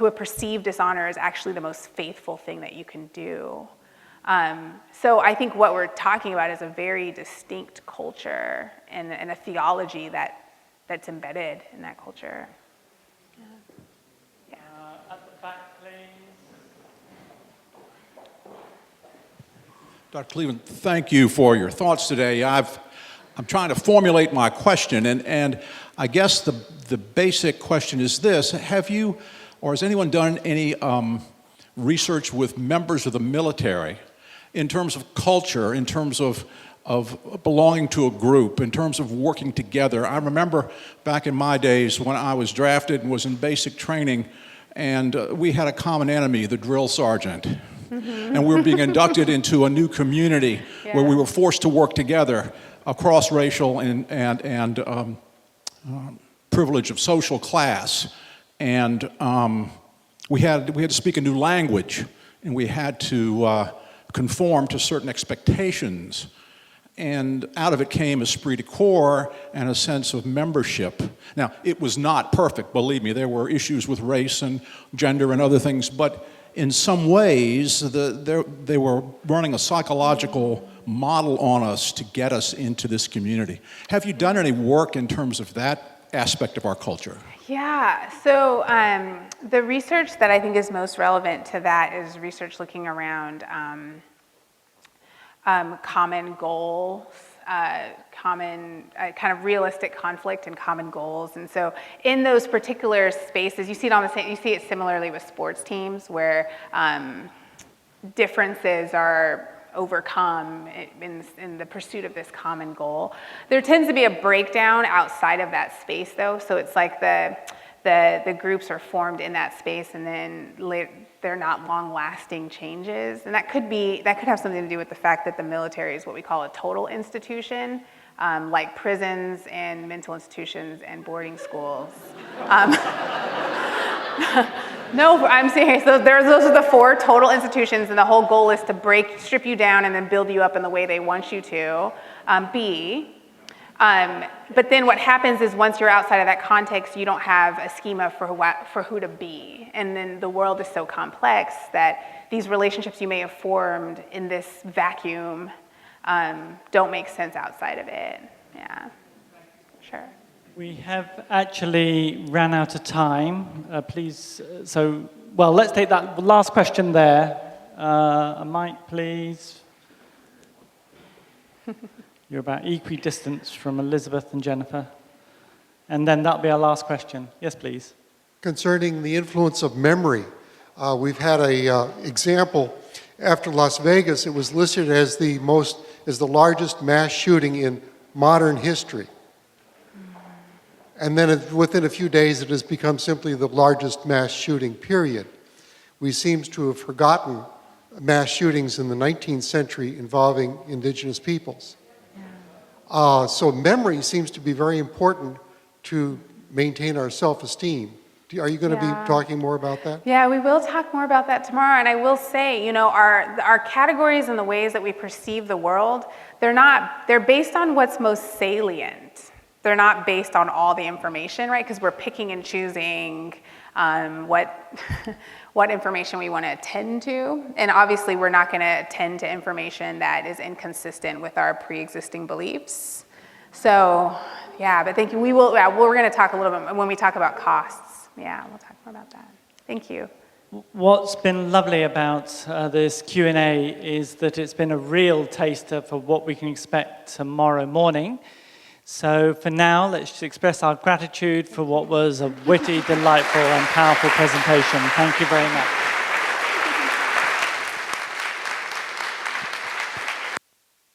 a perceived dishonor is actually the most faithful thing that you can do. So I think what we're talking about is a very distinct culture and a theology that's embedded in that culture. Yeah. At the back, please. Dr. Cleveland, thank you for your thoughts today. I'm trying to formulate my question, and I guess the basic question is this: have you, or has anyone done any research with members of the military in terms of culture, in terms of belonging to a group, in terms of working together? I remember back in my days when I was drafted and was in basic training, and we had a common enemy, the drill sergeant. Mm-hmm. And we were being inducted into a new community where we were forced to work together across racial and privilege of social class. And we had to speak a new language, and we had to conform to certain expectations. and out of it came esprit de corps and a sense of membership. Now, it was not perfect, believe me. There were issues with race and gender and other things, but in some ways, they were running a psychological model on us to get us into this community. Have you done any work in terms of that aspect of our culture? Yeah, so the research that I think is most relevant to that is research looking around common goals, kind of realistic conflict and common goals. And so in those particular spaces, you see it similarly with sports teams where differences are overcome in the pursuit of this common goal. There tends to be a breakdown outside of that space though, so it's like the groups are formed in that space and then they're not long-lasting changes. And that could have something to do with the fact that the military is what we call a total institution, like prisons and mental institutions and boarding schools. No, I'm serious. Those are the 4 total institutions, and the whole goal is to strip you down and then build you up in the way they want you to be. But then what happens is once you're outside of that context, you don't have a schema for who to be. And then the world is so complex that these relationships you may have formed in this vacuum don't make sense outside of it. Yeah, sure. We have actually ran out of time. Please, let's take that last question there. A mic, please. You're about equidistant from Elizabeth and Jennifer. And then that'll be our last question. Yes, please. Concerning the influence of memory, we've had a example after Las Vegas. It was listed as the largest mass shooting in modern history. And then within a few days, it has become simply the largest mass shooting, period. We seem to have forgotten mass shootings in the 19th century involving indigenous peoples. Yeah. So memory seems to be very important to maintain our self-esteem. Are you going to be talking more about that? Yeah, we will talk more about that tomorrow. And I will say, our categories and the ways that we perceive the world, they're based on what's most salient. They're not based on all the information, right? Because we're picking and choosing what information we want to attend to. And obviously, we're not going to attend to information that is inconsistent with our pre-existing beliefs. So, yeah, but thank you. We're going to talk a little bit when we talk about costs. Yeah, we'll talk more about that. Thank you. What's been lovely about this Q&A is that it's been a real taster for what we can expect tomorrow morning. So for now, let's just express our gratitude for what was a witty, delightful, and powerful presentation. Thank you very much.